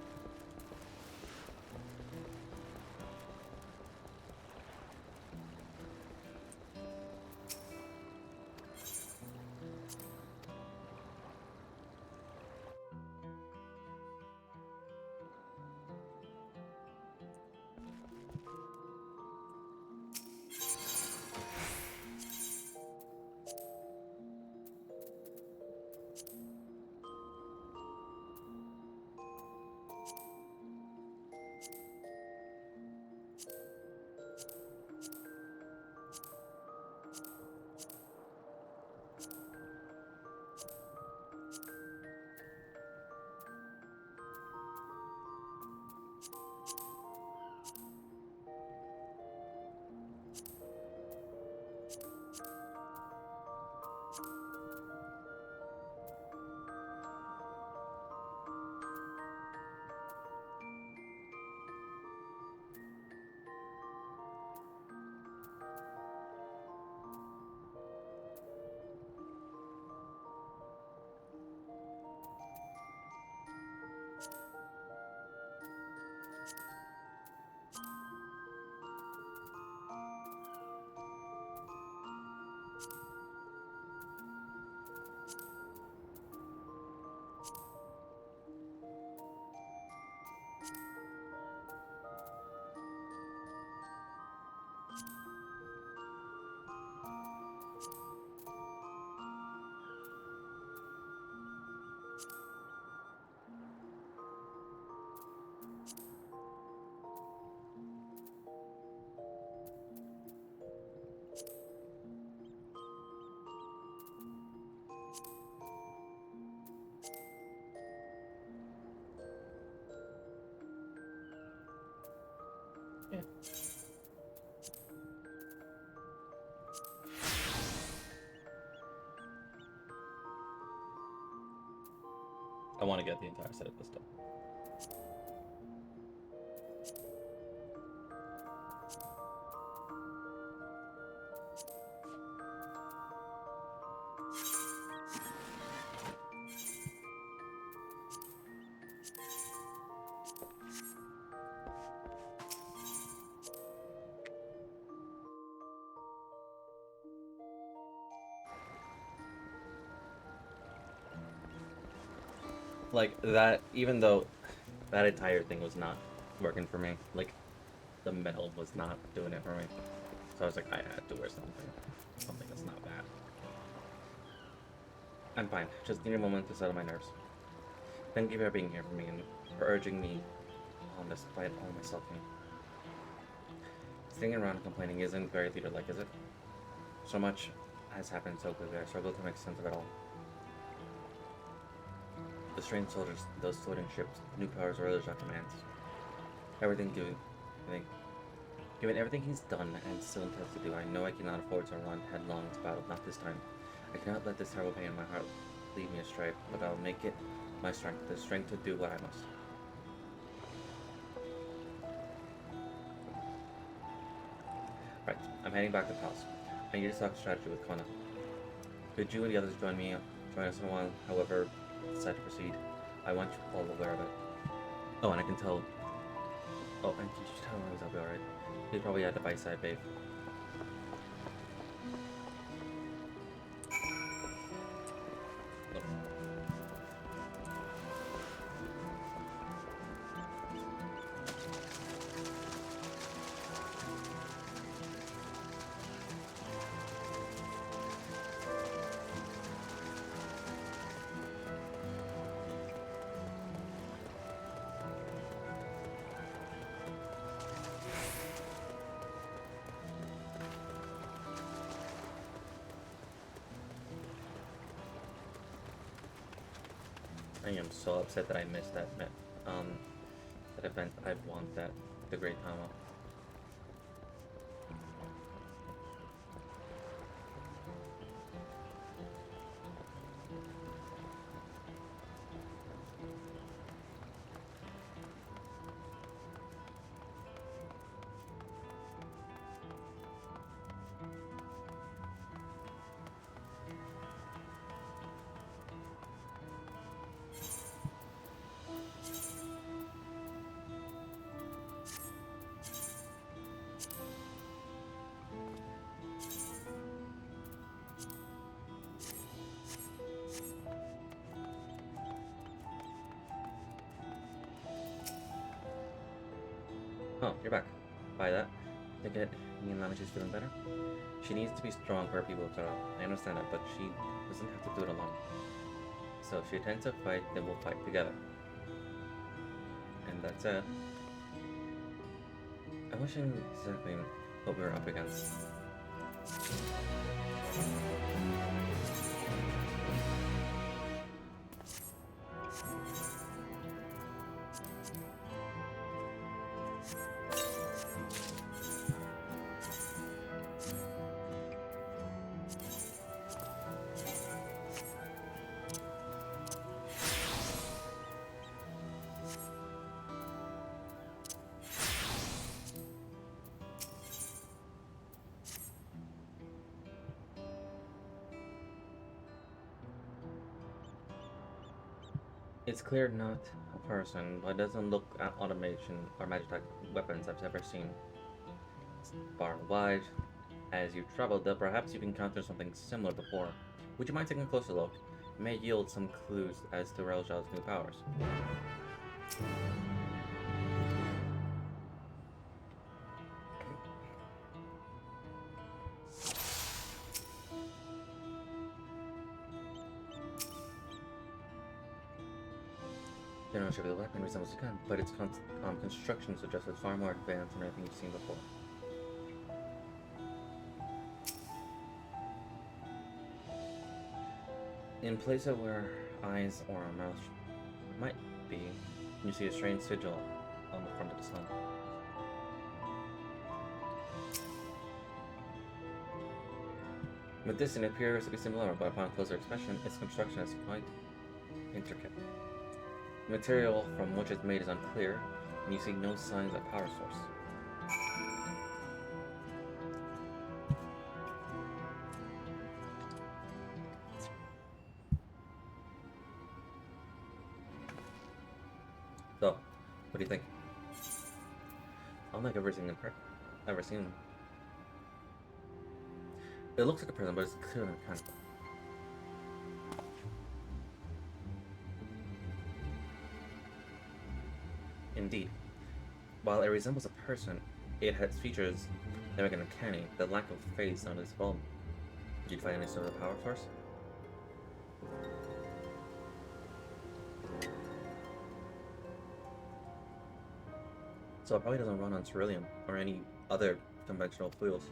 I want to get the entire set of this stuff. Like, that, even though that entire thing was not working for me, like, the metal was not doing it for me. So I was like, I had to wear something. Something that's not bad. I'm fine. Just need a moment to settle my nerves. Thank you for being here for me and for urging me on despite all my sulking. Sitting around and complaining isn't very leader-like, is it? So much has happened so quickly, I struggle to make sense of it all. The strange soldiers, those floating ships, new powers, or other commands. Everything given everything he's done and still intends to do, I know I cannot afford to run headlong into battle, not this time. I cannot let this terrible pain in my heart lead me astray, but I'll make it my strength, the strength to do what I must. Right, I'm heading back to the palace. I need to talk strategy with Kona. Could you and the others join us in a while, however decide to proceed? I want you all aware of it. Oh, and I can tell. Oh, and did you tell him I'll be alright? He's probably at the by side, babe. I am so upset that I missed that that event. I want that, the Great Tama. Oh, you're back. By that, to get Nami, she's feeling better. She needs to be strong for her people to start off. I understand that, but she doesn't have to do it alone. So if she intends to fight, then we'll fight together. And that's it. I wish I knew exactly what we were up against. It's clear not a person, but it doesn't look at automation or magic weapons I've ever seen. Far and wide, as you travel there, perhaps you've encountered something similar before. Would you mind taking a closer look? It may yield some clues as to Reljal's new powers. General shape of the weapon resembles a gun, but its construction suggests it's far more advanced than anything you've seen before. In places where eyes or a mouth might be, you see a strange sigil on the front of the sun. With this, it appears to be similar, but upon closer inspection, its construction is quite intricate. The material from which it's made is unclear, and you see no signs of power source. So, What do you think? Unlike everything ever seen. It looks like a person, but it's clearly mechanical. Indeed, while it resembles a person, it has features that make it uncanny. The lack of face on its bulb. Did you find any sort of power source? So it probably doesn't run on ceruleum or any other conventional fuels.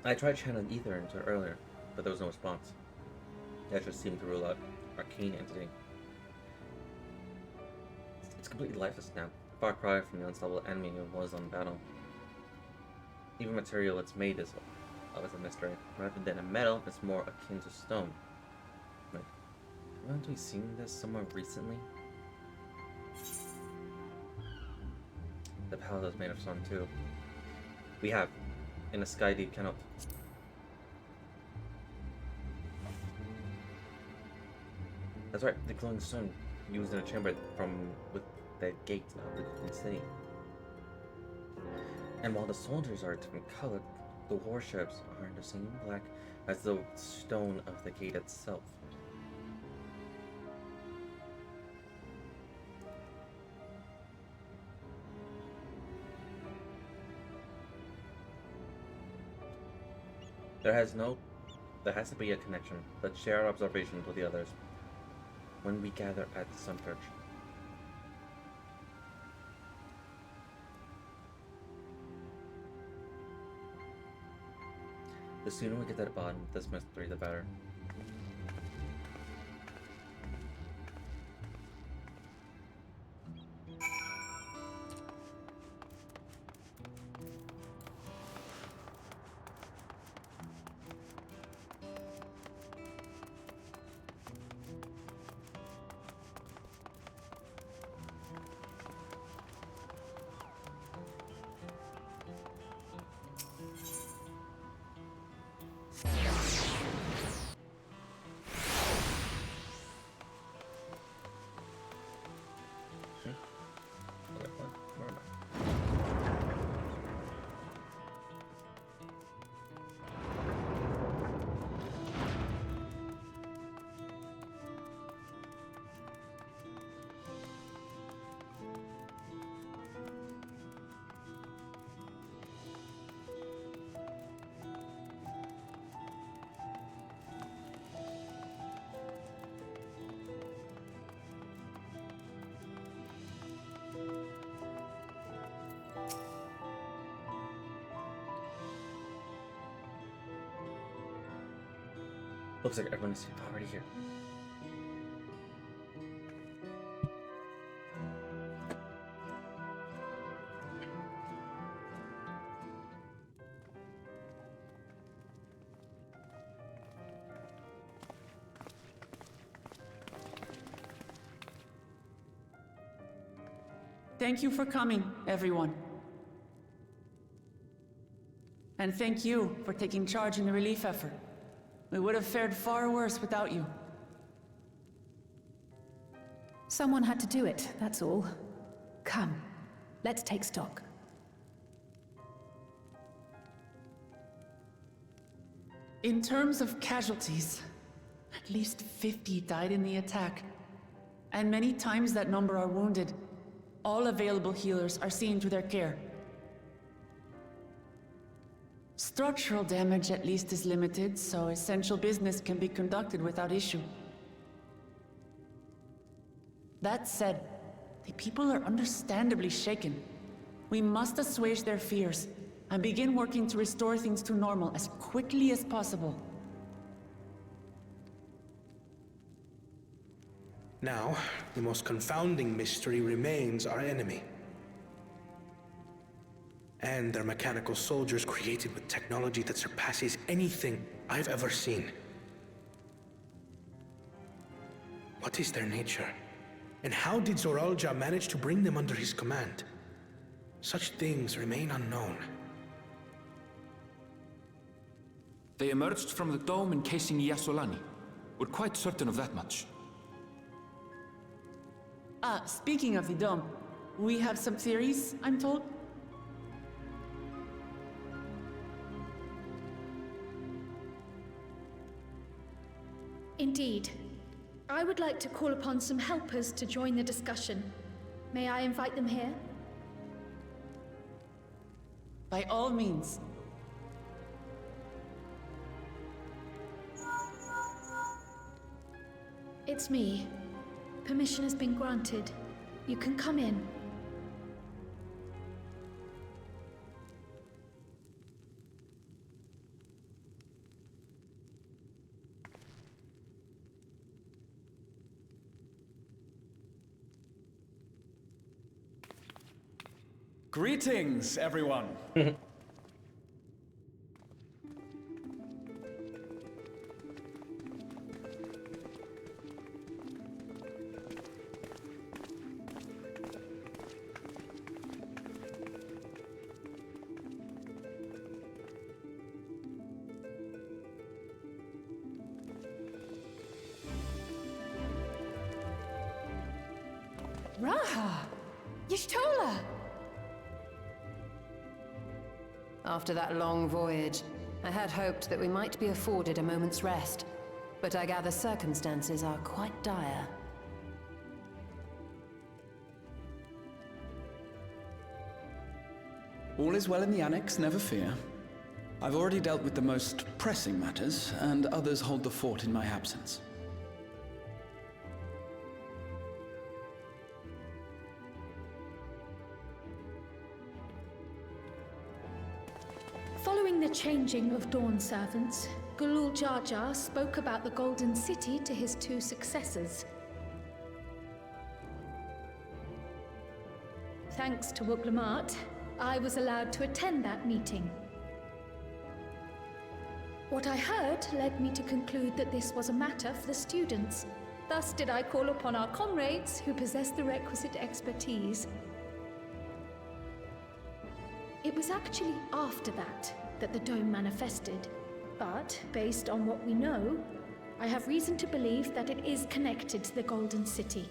I tried channeling ether into it earlier, but there was no response. That just seemed to rule out arcane entity. It's completely lifeless now, a far cry from the unstoppable enemy it was on battle. Even material it's made is always a mystery. Rather than a metal, it's more akin to stone. Wait, haven't we seen this somewhere recently? The palette is made of stone too. We have, in a sky deep canopy. That's right, the glowing stone used in a chamber with the gate of the Golden City. And while the soldiers are different colored, the warships are in the same black as the stone of the gate itself. There has to be a connection. Let's share our observations with the others when we gather at the Sun Church. The sooner we get to the bottom of this mystery, the better. Looks like everyone is already here. Thank you for coming, everyone. And thank you for taking charge in the relief effort. We would have fared far worse without you. Someone had to do it, that's all. Come, let's take stock. In terms of casualties, at least 50 died in the attack. And many times that number are wounded. All available healers are seen to their care. Structural damage at least is limited, so essential business can be conducted without issue. That said, the people are understandably shaken. We must assuage their fears and begin working to restore things to normal as quickly as possible. Now, the most confounding mystery remains our enemy. And their mechanical soldiers created with technology that surpasses anything I've ever seen. What is their nature? And how did Zoralja manage to bring them under his command? Such things remain unknown. They emerged from the dome encasing Yasolani. We're quite certain of that much. Speaking of the dome, we have some theories, I'm told. Indeed. I would like to call upon some helpers to join the discussion. May I invite them here? By all means. It's me. Permission has been granted. You can come in. Greetings, everyone. Raha! Y'shtola! After that long voyage, I had hoped that we might be afforded a moment's rest, but I gather circumstances are quite dire. All is well in the Annex, never fear. I've already dealt with the most pressing matters, and others hold the fort in my absence. Following the changing of Dawn servants, Galul Jar Jar spoke about the Golden City to his two successors. Thanks to Wuglamat, I was allowed to attend that meeting. What I heard led me to conclude that this was a matter for the students. Thus did I call upon our comrades who possess the requisite expertise. It was actually after that the dome manifested. But, based on what we know, I have reason to believe that it is connected to the Golden City.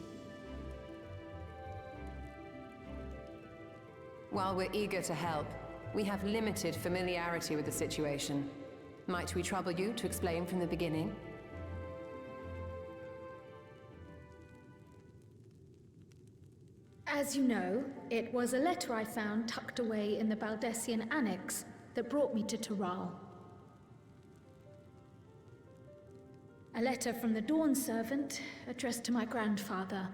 While we're eager to help, we have limited familiarity with the situation. Might we trouble you to explain from the beginning? As you know, it was a letter I found tucked away in the Baldessian Annex that brought me to Toral. A letter from the Dawn servant, addressed to my grandfather,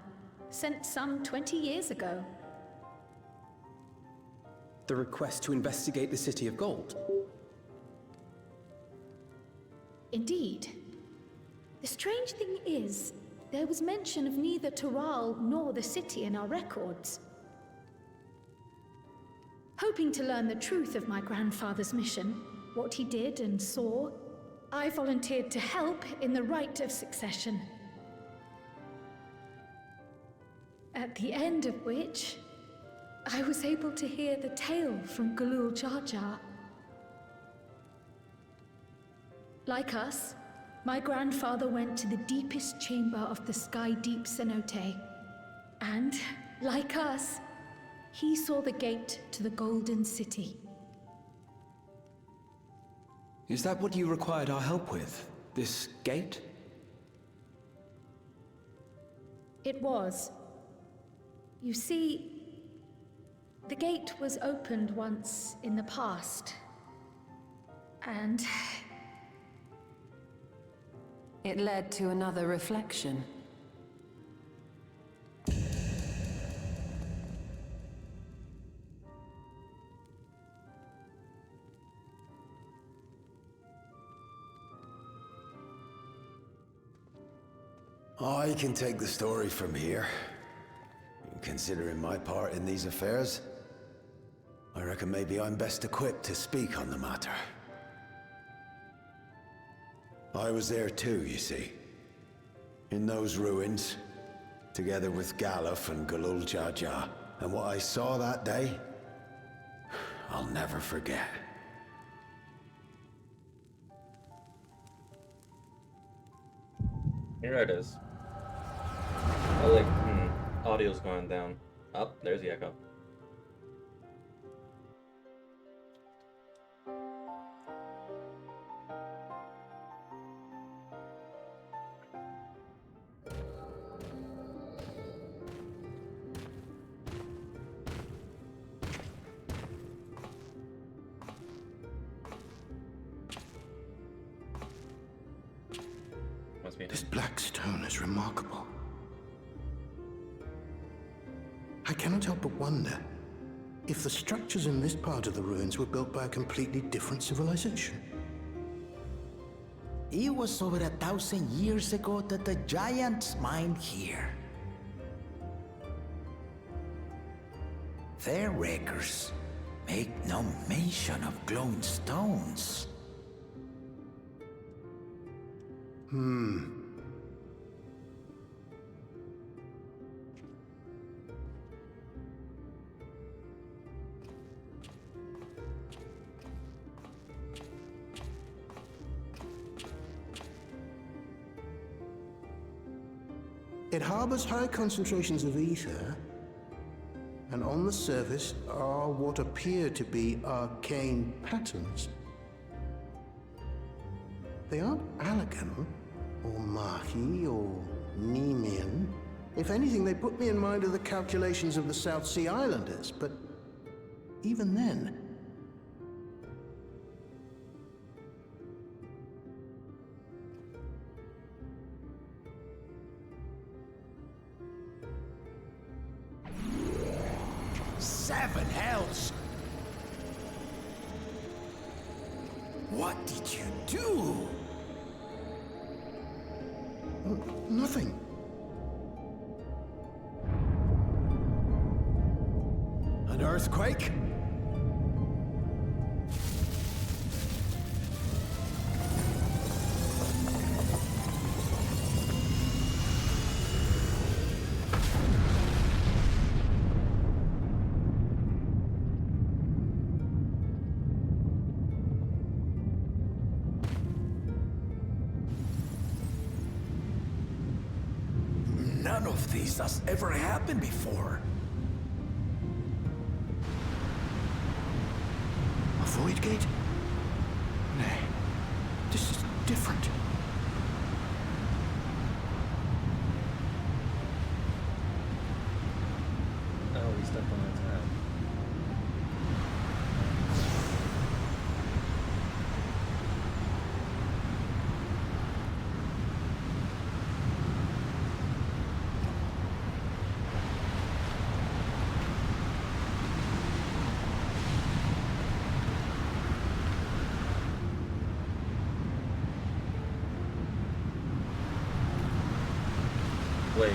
sent some 20 years ago. The request to investigate the City of Gold? Indeed. The strange thing is, there was mention of neither Toral nor the city in our records. Hoping to learn the truth of my grandfather's mission, what he did and saw, I volunteered to help in the rite of succession. At the end of which, I was able to hear the tale from Galul Jar Jar. Like us, my grandfather went to the deepest chamber of the Sky Deep cenote. And, like us, he saw the gate to the Golden City. Is that what you required our help with? This gate? It was. You see, the gate was opened once in the past. And it led to another reflection. I can take the story from here. Considering my part in these affairs, I reckon maybe I'm best equipped to speak on the matter. I was there too, you see. In those ruins, together with Galuf and Galul Jar Jar. And what I saw that day, I'll never forget. Here it is. I like, Audio's going down. Up, there's the echo. This black stone is remarkable. I cannot help but wonder if the structures in this part of the ruins were built by a completely different civilization. It was over 1,000 years ago that the giants mined here. Their records make no mention of glowing stones. It harbors high concentrations of ether, and on the surface are what appear to be arcane patterns. They aren't Allegan, or Mahi, or Nemean. If anything, they put me in mind of the calculations of the South Sea Islanders, but even then... Seven hells! What did you do? Nothing. An earthquake? None of this has ever happened before. A void gate? Nay, this is different. Oh, we stepped on a tab. Wait.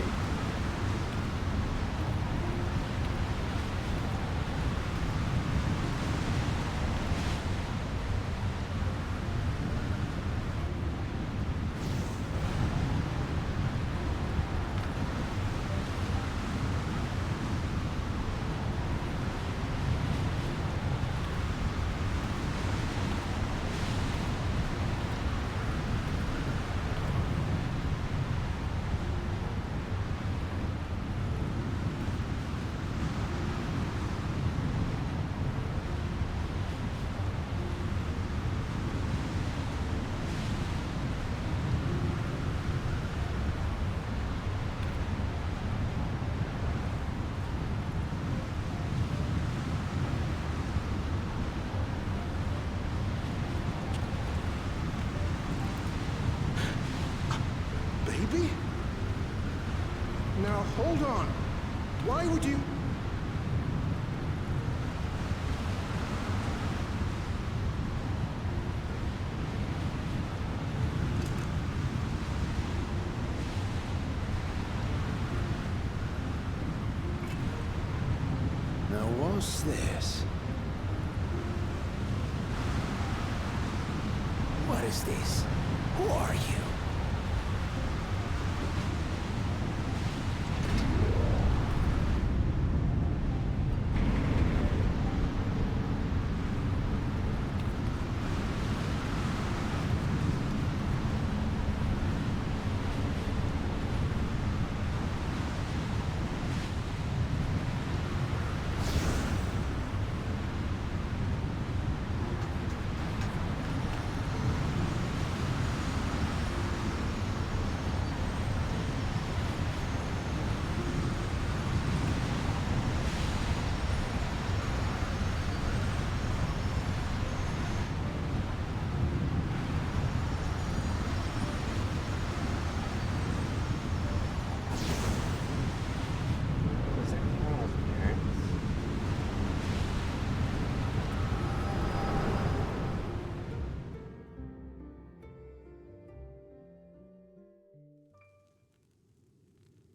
Baby? Now hold on. Why would you... Now what's this? What is this? Who are you?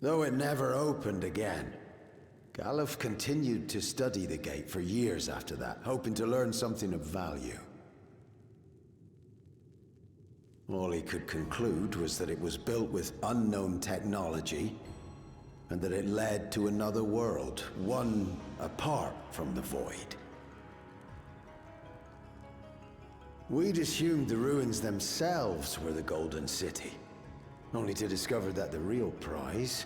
Though it never opened again. Galuf continued to study the gate for years after that, hoping to learn something of value. All he could conclude was that it was built with unknown technology, and that it led to another world, one apart from the Void. We'd assumed the ruins themselves were the Golden City, only to discover that the real prize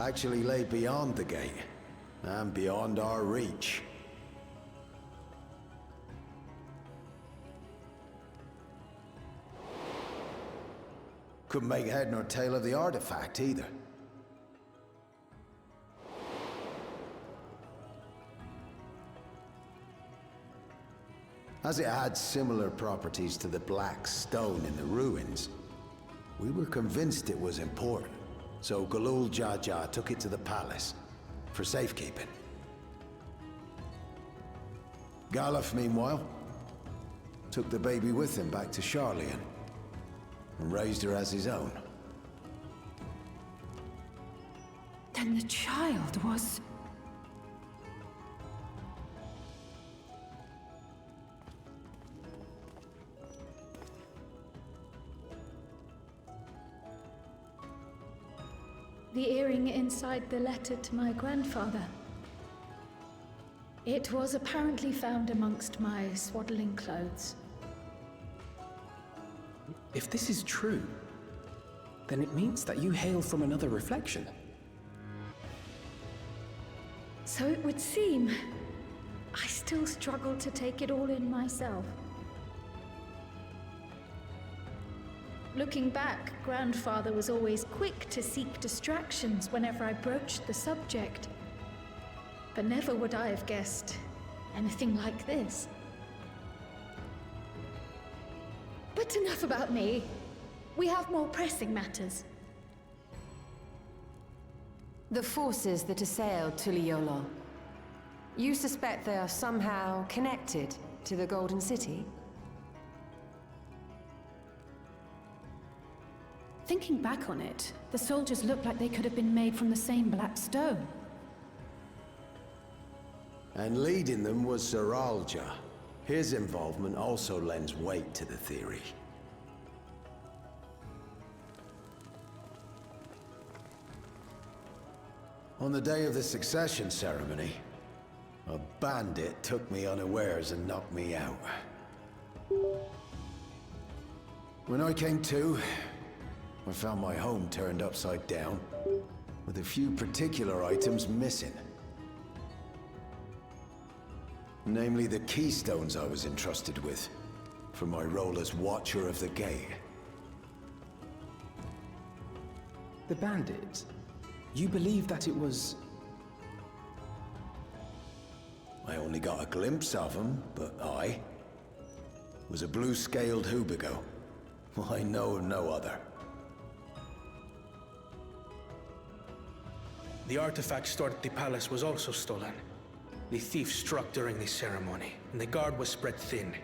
actually lay beyond the gate, and beyond our reach. Couldn't make head nor tail of the artifact either. As it had similar properties to the black stone in the ruins, we were convinced it was important, so Galul Jaja took it to the palace for safekeeping. Galuf, meanwhile, took the baby with him back to Sharlayan and raised her as his own. Then the child was... The earring inside the letter to my grandfather. It was apparently found amongst my swaddling clothes. If this is true, then it means that you hail from another reflection. So it would seem. I still struggle to take it all in myself. Looking back, Grandfather was always quick to seek distractions whenever I broached the subject. But never would I have guessed anything like this. But enough about me. We have more pressing matters. The forces that assailed Tuliyola. You suspect they are somehow connected to the Golden City? Thinking back on it, the soldiers look like they could have been made from the same black stone. And leading them was Zeralja. His involvement also lends weight to the theory. On the day of the succession ceremony, a bandit took me unawares and knocked me out. When I came to, I found my home turned upside down, with a few particular items missing. Namely the keystones I was entrusted with, for my role as Watcher of the Gate. The bandit? You believe that it was... I only got a glimpse of him, but was a blue-scaled Hubigo. I know of no other. The artifact stored at the palace was also stolen. The thief struck during the ceremony, and the guard was spread thin.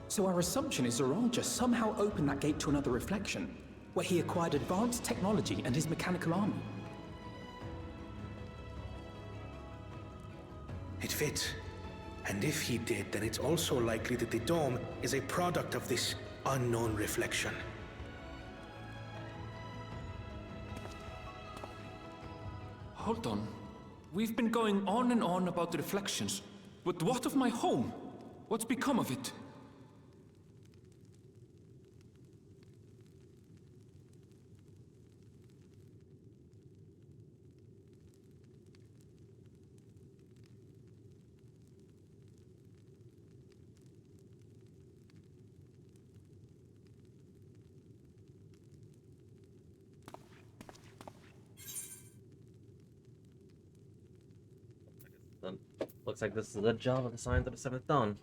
So our assumption is Zeralja somehow opened that gate to another reflection, where he acquired advanced technology and his mechanical army. It fits. And if he did, then it's also likely that the dome is a product of this unknown reflection. Hold on. We've been going on and on about the reflections, but what of my home? What's become of it? Looks like this is the job of the Signs of the Seventh Dawn.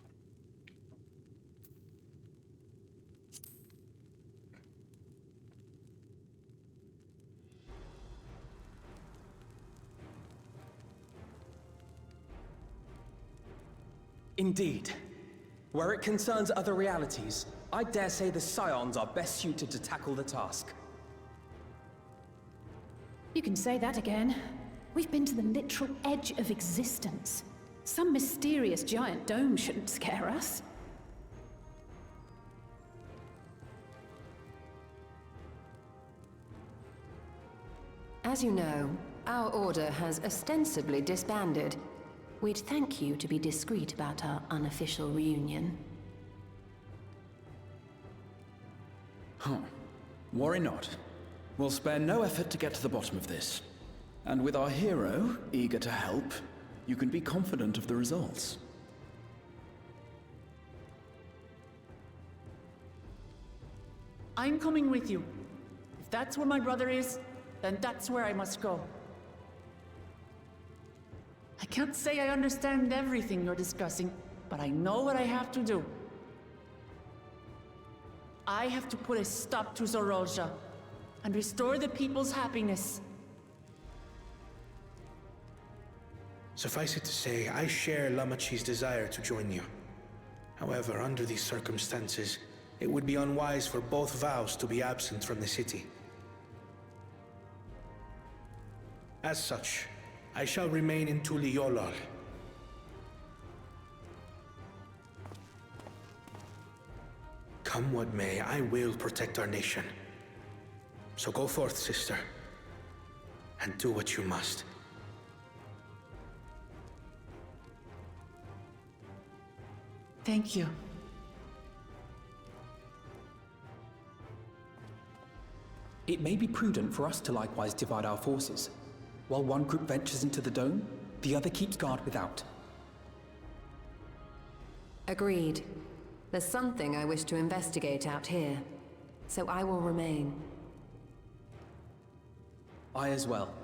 Indeed. Where it concerns other realities, I dare say the Scions are best suited to tackle the task. You can say that again. We've been to the literal edge of existence. Some mysterious giant dome shouldn't scare us. As you know, our order has ostensibly disbanded. We'd thank you to be discreet about our unofficial reunion. Huh. Worry not. We'll spare no effort to get to the bottom of this. And with our hero eager to help, you can be confident of the results. I'm coming with you. If that's where my brother is, then that's where I must go. I can't say I understand everything you're discussing, but I know what I have to do. I have to put a stop to Zorolja and restore the people's happiness. Suffice it to say, I share Lamachi's desire to join you. However, under these circumstances, it would be unwise for both vows to be absent from the city. As such, I shall remain in Tuliolol. Come what may, I will protect our nation. So go forth, sister, and do what you must. Thank you. It may be prudent for us to likewise divide our forces. While one group ventures into the dome, the other keeps guard without. Agreed. There's something I wish to investigate out here, so I will remain. I as well.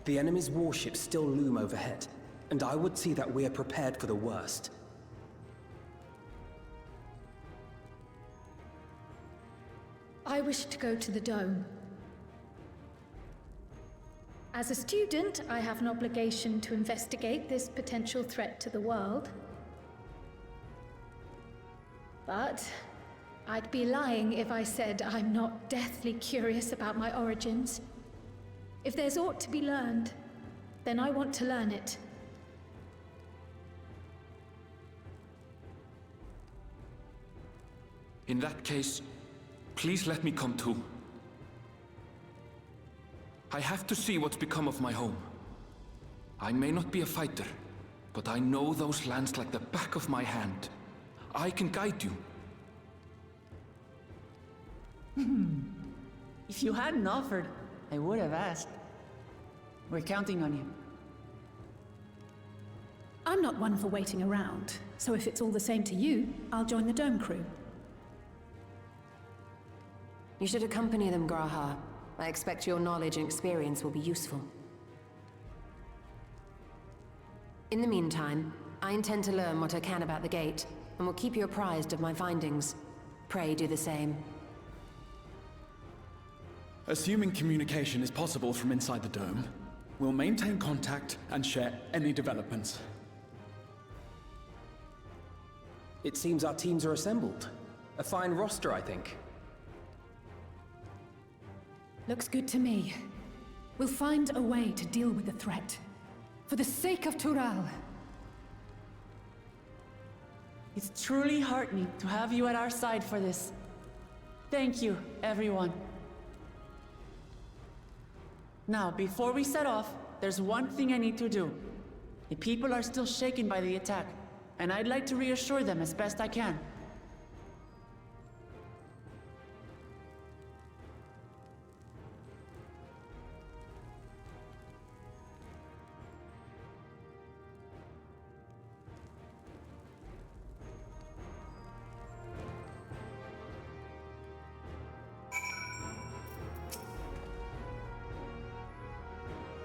The enemy's warships still loom overhead, and I would see that we are prepared for the worst. I wish to go to the dome. As a student, I have an obligation to investigate this potential threat to the world. But I'd be lying if I said I'm not deathly curious about my origins. If there's aught to be learned, then I want to learn it. In that case, please let me come too. I have to see what's become of my home. I may not be a fighter, but I know those lands like the back of my hand. I can guide you. If you hadn't offered, I would have asked. We're counting on you. I'm not one for waiting around, so if it's all the same to you, I'll join the dome crew. You should accompany them, Graha. I expect your knowledge and experience will be useful. In the meantime, I intend to learn what I can about the gate, and will keep you apprised of my findings. Pray do the same. Assuming communication is possible from inside the dome, we'll maintain contact and share any developments. It seems our teams are assembled. A fine roster, I think. Looks good to me. We'll find a way to deal with the threat. For the sake of Tural. It's truly heartening to have you at our side for this. Thank you, everyone. Now, before we set off, there's one thing I need to do. The people are still shaken by the attack, and I'd like to reassure them as best I can.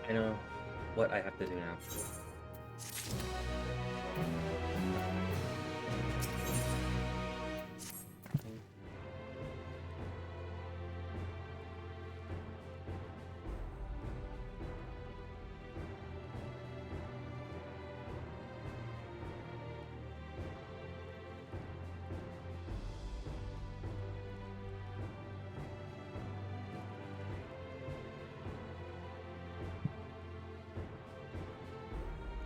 I know what I have to do now.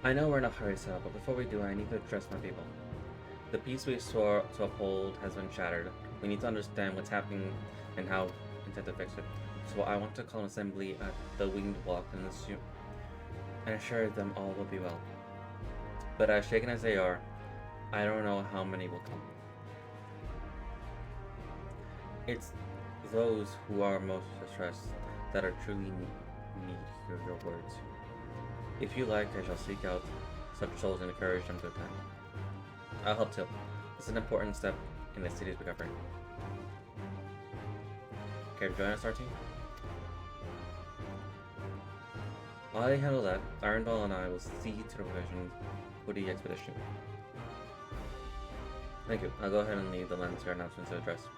I know we're in a hurry, so, but before we do, I need to address my people. The peace we swore to uphold has been shattered. We need to understand what's happening and how intend to fix it. So I want to call an assembly at the Winged Walk and assure them all will be well. But as shaken as they are, I don't know how many will come. It's those who are most distressed that are truly need to hear your words. If you like, I shall seek out such souls and encourage them to attend. I'll help too. It's an important step in the city's recovery. Care to join us, our team? While I handle that, Irondale and I will see to the provision for the expedition. Thank you. I'll go ahead and leave the Lancer announcements to address.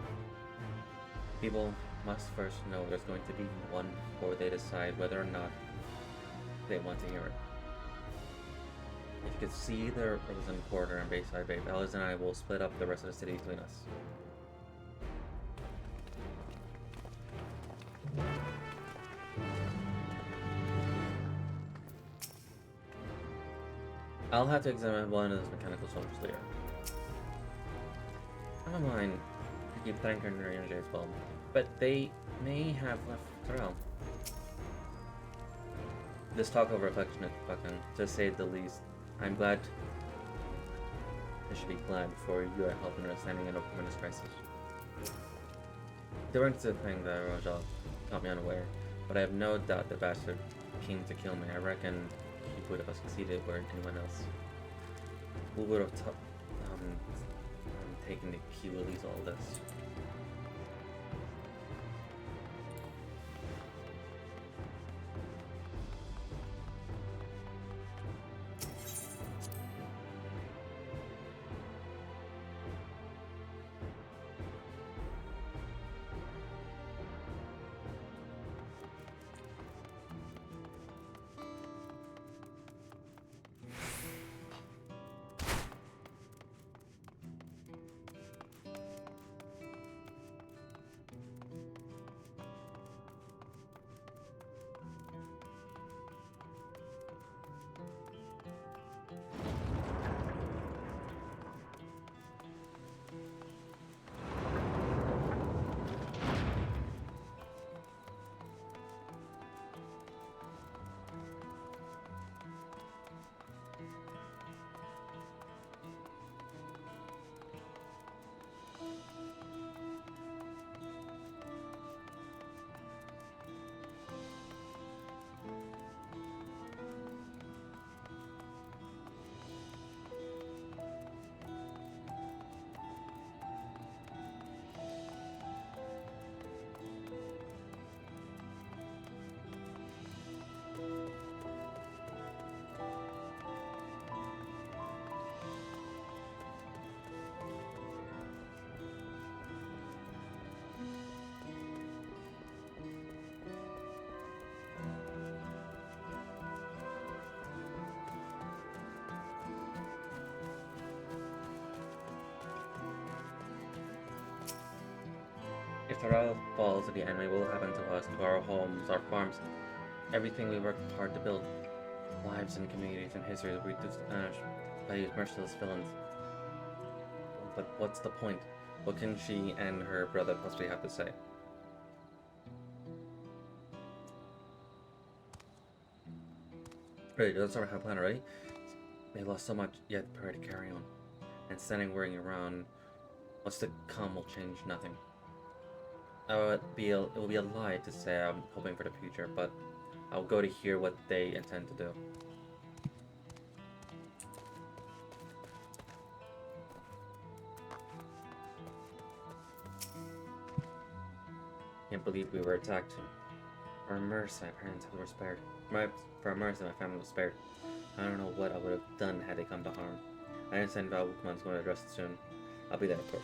People must first know there's going to be one before they decide whether or not they want to hear it. If you could see the Rosen Quarter and Bayside Bay, Alice and I will split up the rest of the city between us. I'll have to examine one of those mechanical soldiers later. I don't mind to keep thanking their energy as well, but they may have left the realm. This talk of reflection is fucking, to say the least. I'm glad. I should be glad for your help in understanding and overcoming this crisis. There weren't the thing that Rajal caught me unaware, but I have no doubt the bastard came to kill me. I reckon he would have succeeded where anyone else. Who would have taken the key to release all this? If the Royal falls to the enemy, what will happen to us, to our homes, our farms, everything we worked hard to build? Lives and communities and histories will be tarnished by these merciless villains. But what's the point? What can she and her brother possibly have to say? Right, that's our plan already. They lost so much, yet prepared to carry on. And standing worrying around what's to come will change nothing. It will be a lie to say I'm hoping for the future, but I'll go to hear what they intend to do. Can't believe we were attacked. For a mercy, my parents were spared. For a mercy, my family was spared. I don't know what I would have done had they come to harm. I understand Val Wuckman's going to address it soon. I'll be there, of course.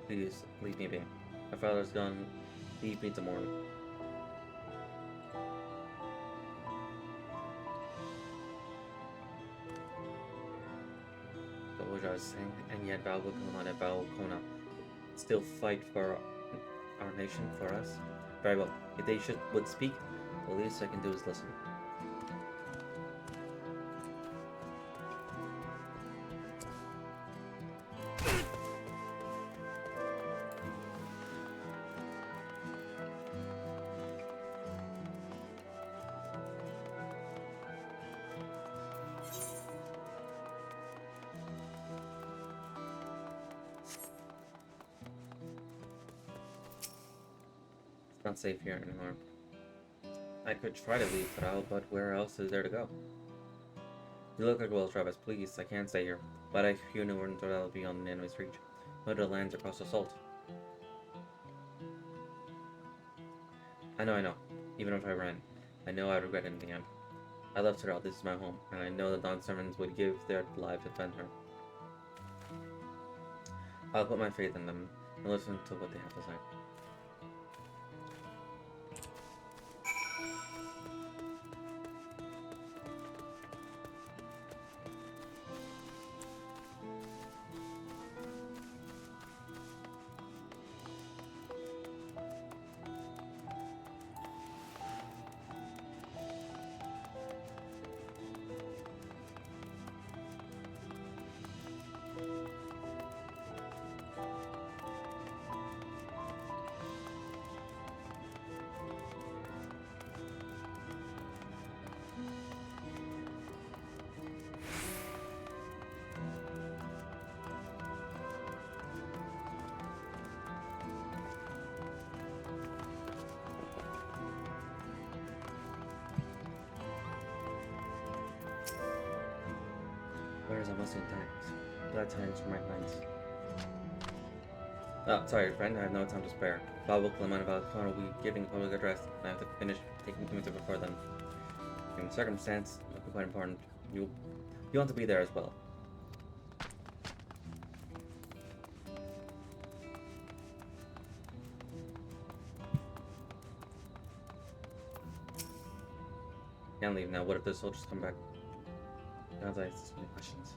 Please, leave me be. My father's gone. Leave me to mourn. So what I was saying, and yet Val Kona and Val Kona still fight for our nation, for us. Very well. If they would speak, the least I can do is listen. Not safe here anymore. I could try to leave Thrall, but where else is there to go? You look like well, Travis. Please, I can't stay here. But if you knew where Thrall would be on the enemy's reach, one of the lands across the salt. I know. Even if I ran, I know I'd regret it in the end. I love Thrall. This is my home, and I know the Dawn Servants would give their lives to defend her. I'll put my faith in them and listen to what they have to say. Where's almost intact? Blood times for my lines. Oh, sorry, friend, I have no time to spare. Bob will claim about Connor will be giving a public address, and I have to finish taking images before then. In circumstance, it will be quite important. You want to be there as well. Can't leave now. What if the soldiers come back? Now that I ask so many questions.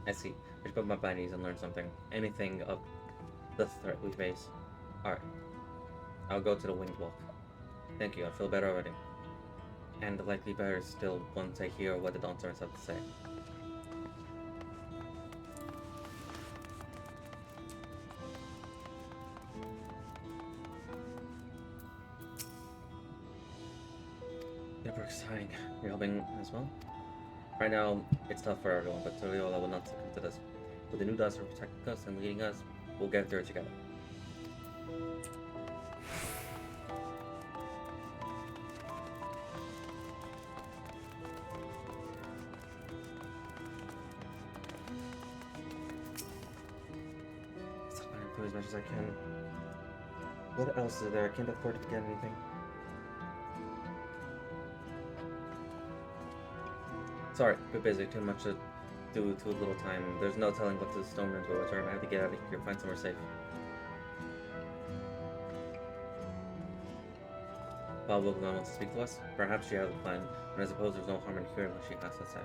I see. I should put my by knees and learn something. Anything of the threat we face. Alright. I'll go to the winged walk. Thank you, I feel better already. And likely better still once I hear what the Dawn Servants have to say. Never exciting. You're helping as well? Right now, it's tough for everyone, but Toriola will not succumb to this. With the new Dust protecting us and leading us, we'll get there together. So I'm gonna put as much as I can. What else is there? I can't afford to forget anything. Sorry, bit busy, too much to do, too little time. There's no telling what the stone runes will return. I have to get out of here, find somewhere safe. Bob Wilkman wants to speak to us. Perhaps she has a plan, and I suppose there's no harm in hearing what she has to say.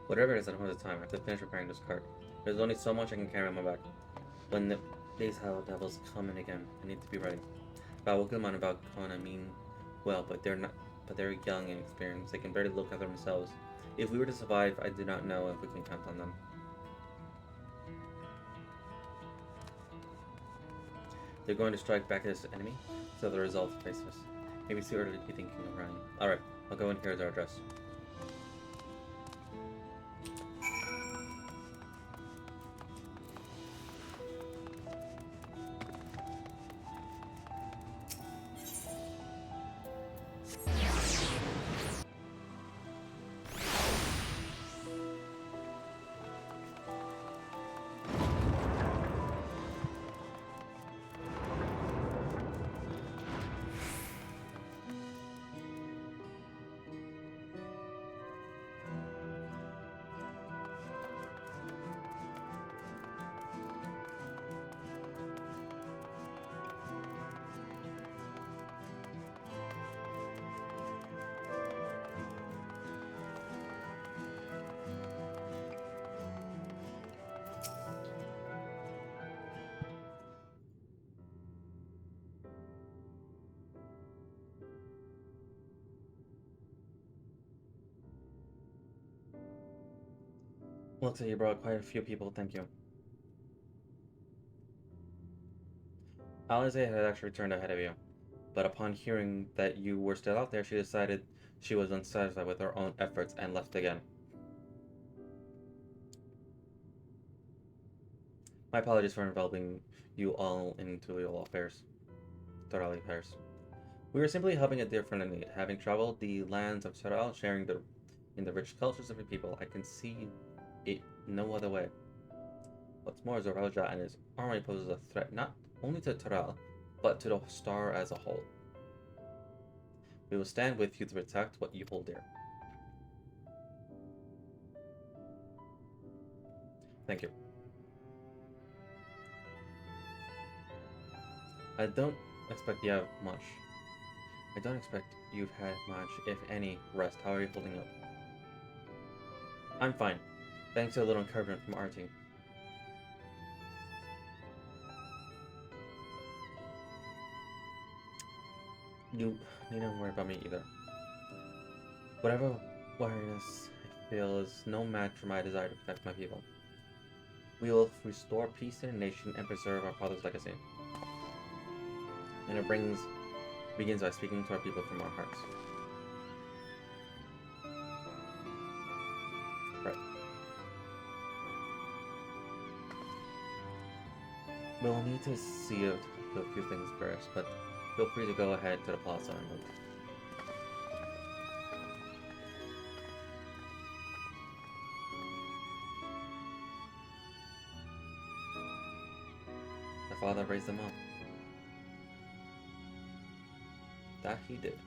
Whatever it is, I don't have the time. I have to finish repairing this cart. There's only so much I can carry on my back. When these Hell Devils come in again, I need to be ready. About Wookiee about Kona mean well, but they're not. But they're young and experienced. They can barely look after themselves. If we were to survive, I do not know if we can count on them. They're going to strike back at this enemy, so the result face us. Maybe it's too early to be thinking of running. Alright, I'll go and here's our address. Looks like you brought quite a few people, thank you. Alize had actually returned ahead of you, but upon hearing that you were still out there, she decided she was unsatisfied with her own efforts and left again. My apologies for involving you all into your affairs. Thoroughly affairs. We were simply helping a dear friend in need. Having traveled the lands of Toral, sharing in the rich cultures of your people, I can see it no other way. What's more, Zorelja and his army poses a threat not only to Toral, but to the star as a whole. We will stand with you to protect what you hold dear. Thank you. I don't expect you have much. I don't expect you've had much, if any, rest. How are you holding up? I'm fine, thanks to a little encouragement from our team. You needn't worry about me either. Whatever wariness I feel is no match for my desire to protect my people. We will restore peace in the nation and preserve our father's legacy. And it begins by speaking to our people from our hearts. Right. We'll need to see a few things first, but feel free to go ahead to the plaza and look. My father raised them up. That he did.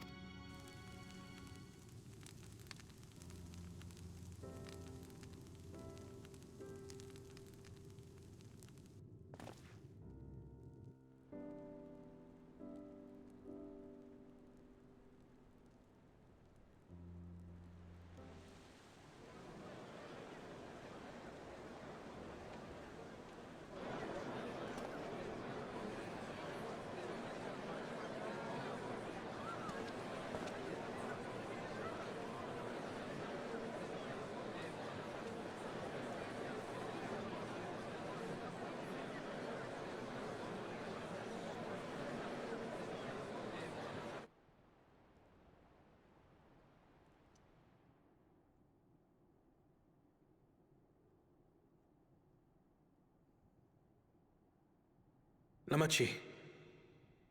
Lamachi,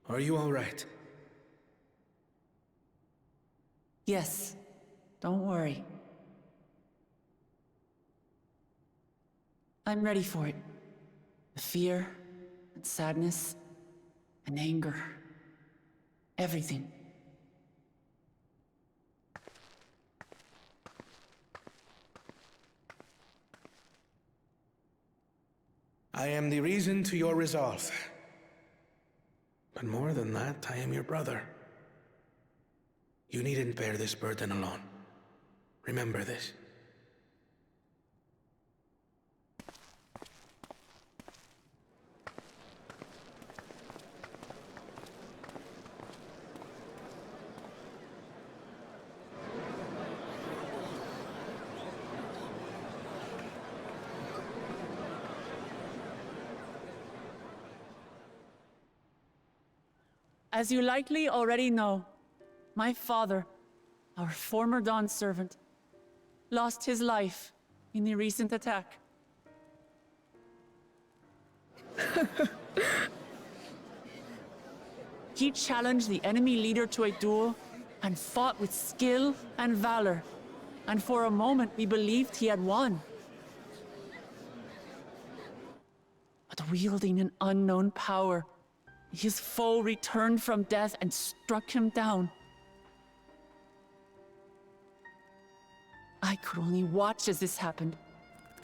are you all right? Yes, don't worry. I'm ready for it. The fear, and sadness, and anger. Everything. I am the reason to your resolve. But more than that, I am your brother. You needn't bear this burden alone. Remember this. As you likely already know, my father, our former Dawn servant, lost his life in the recent attack. He challenged the enemy leader to a duel and fought with skill and valor, and for a moment we believed he had won. But wielding an unknown power, his foe returned from death and struck him down. I could only watch as this happened.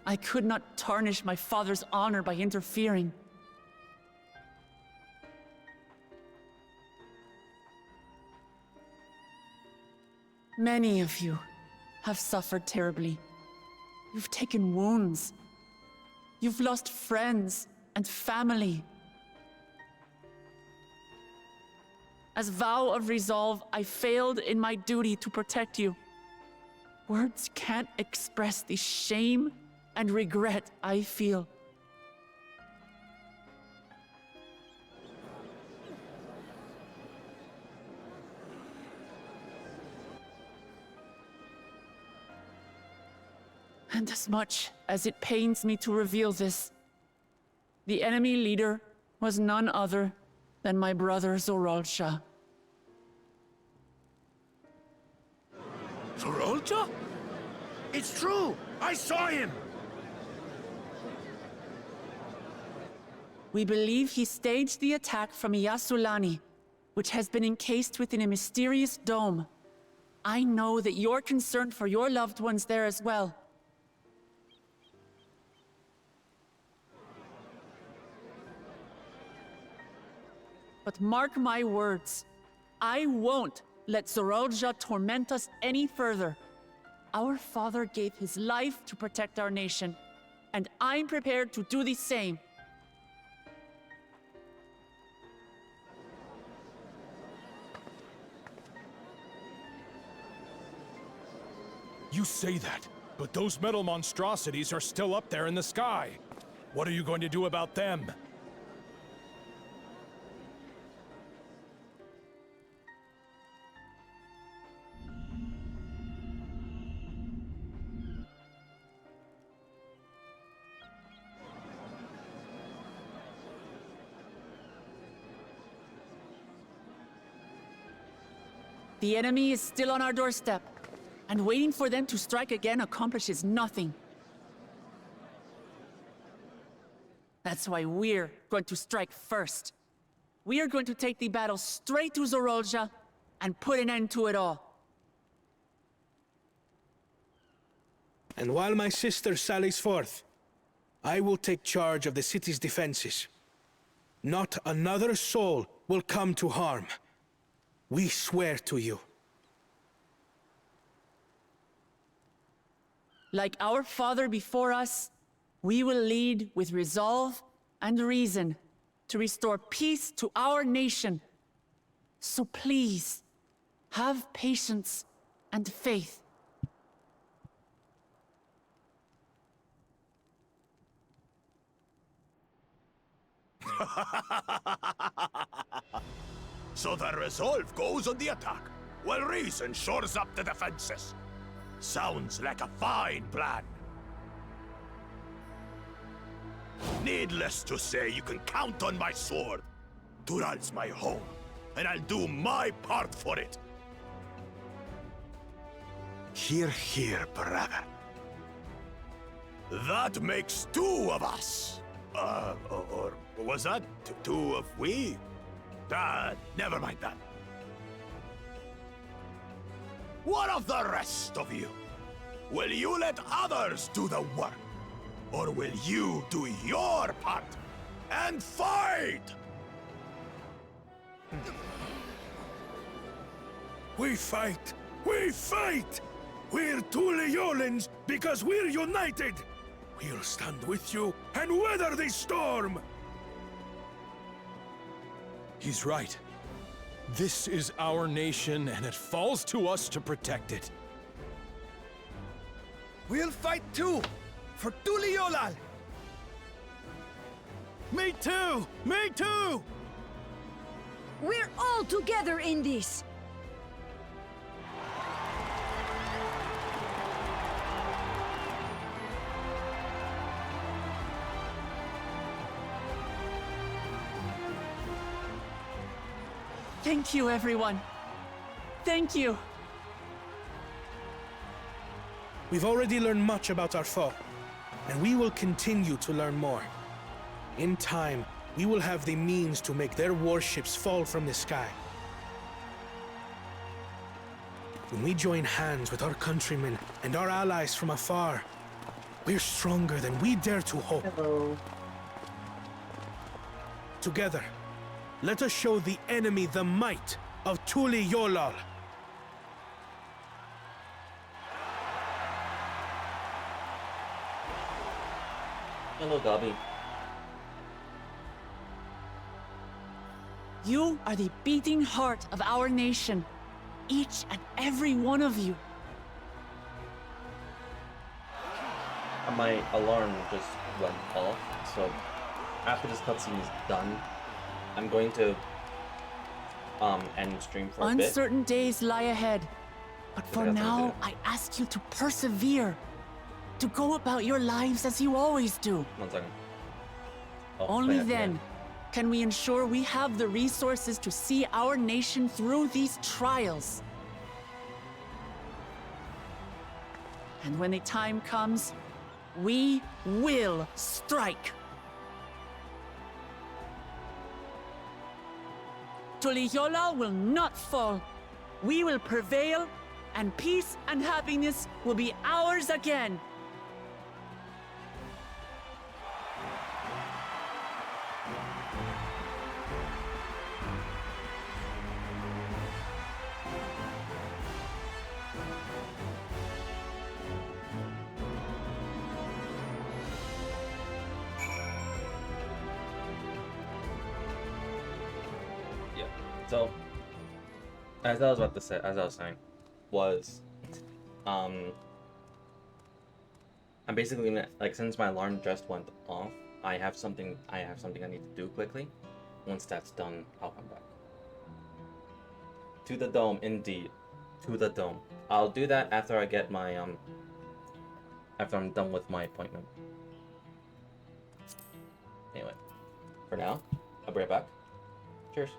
I could not tarnish my father's honor by interfering. Many of you have suffered terribly. You've taken wounds. You've lost friends and family. As vow of resolve, I failed in my duty to protect you. Words can't express the shame and regret I feel. And as much as it pains me to reveal this, the enemy leader was none other than my brother Zoralsha. Zoralsha? It's true! I saw him! We believe he staged the attack from Yasulani, which has been encased within a mysterious dome. I know that you're concerned for your loved ones there as well. But mark my words, I won't let Zoralsha torment us any further. Our father gave his life to protect our nation, and I'm prepared to do the same. You say that, but those metal monstrosities are still up there in the sky. What are you going to do about them? The enemy is still on our doorstep, and waiting for them to strike again accomplishes nothing. That's why we're going to strike first. We are going to take the battle straight to Zoralsha and put an end to it all. And while my sister sallies forth, I will take charge of the city's defenses. Not another soul will come to harm. We swear to you. Like our father before us, we will lead with resolve and reason to restore peace to our nation. So please, have patience and faith. So the resolve goes on the attack, while reason shores up the defenses. Sounds like a fine plan. Needless to say, you can count on my sword. Dural's my home, and I'll do my part for it. Hear, hear, brother. That makes two of us. Or was that two of we? Never mind that. What of the rest of you? Will you let others do the work? Or will you do your part and fight? We fight! We fight! We're Tuliolans because we're united! We'll stand with you and weather this storm! He's right. This is our nation, and it falls to us to protect it. We'll fight too! For Tuliolal! Me too! Me too! We're all together in this! Thank you, everyone. Thank you. We've already learned much about our foe, and we will continue to learn more. In time, we will have the means to make their warships fall from the sky. When we join hands with our countrymen and our allies from afar, we're stronger than we dare to hope. Hello. Together, let us show the enemy the might of Tuliolal. Hello, Gabi. You are the beating heart of our nation. Each and every one of you. My alarm just went off, so after this cutscene is done, I'm going to end stream for a bit. Uncertain days lie ahead, but for now, I ask you to persevere, to go about your lives as you always do. 1 second. Only then can we ensure we have the resources to see our nation through these trials. And when the time comes, we will strike. Tuliyola will not fall. We will prevail, and peace and happiness will be ours again. So, as I was saying, I'm basically gonna, like, since my alarm just went off, I have something I need to do quickly. Once that's done, I'll come back. To the dome, indeed. To the dome. I'll do that after I get my, after I'm done with my appointment. Anyway, for now, I'll be right back. Cheers.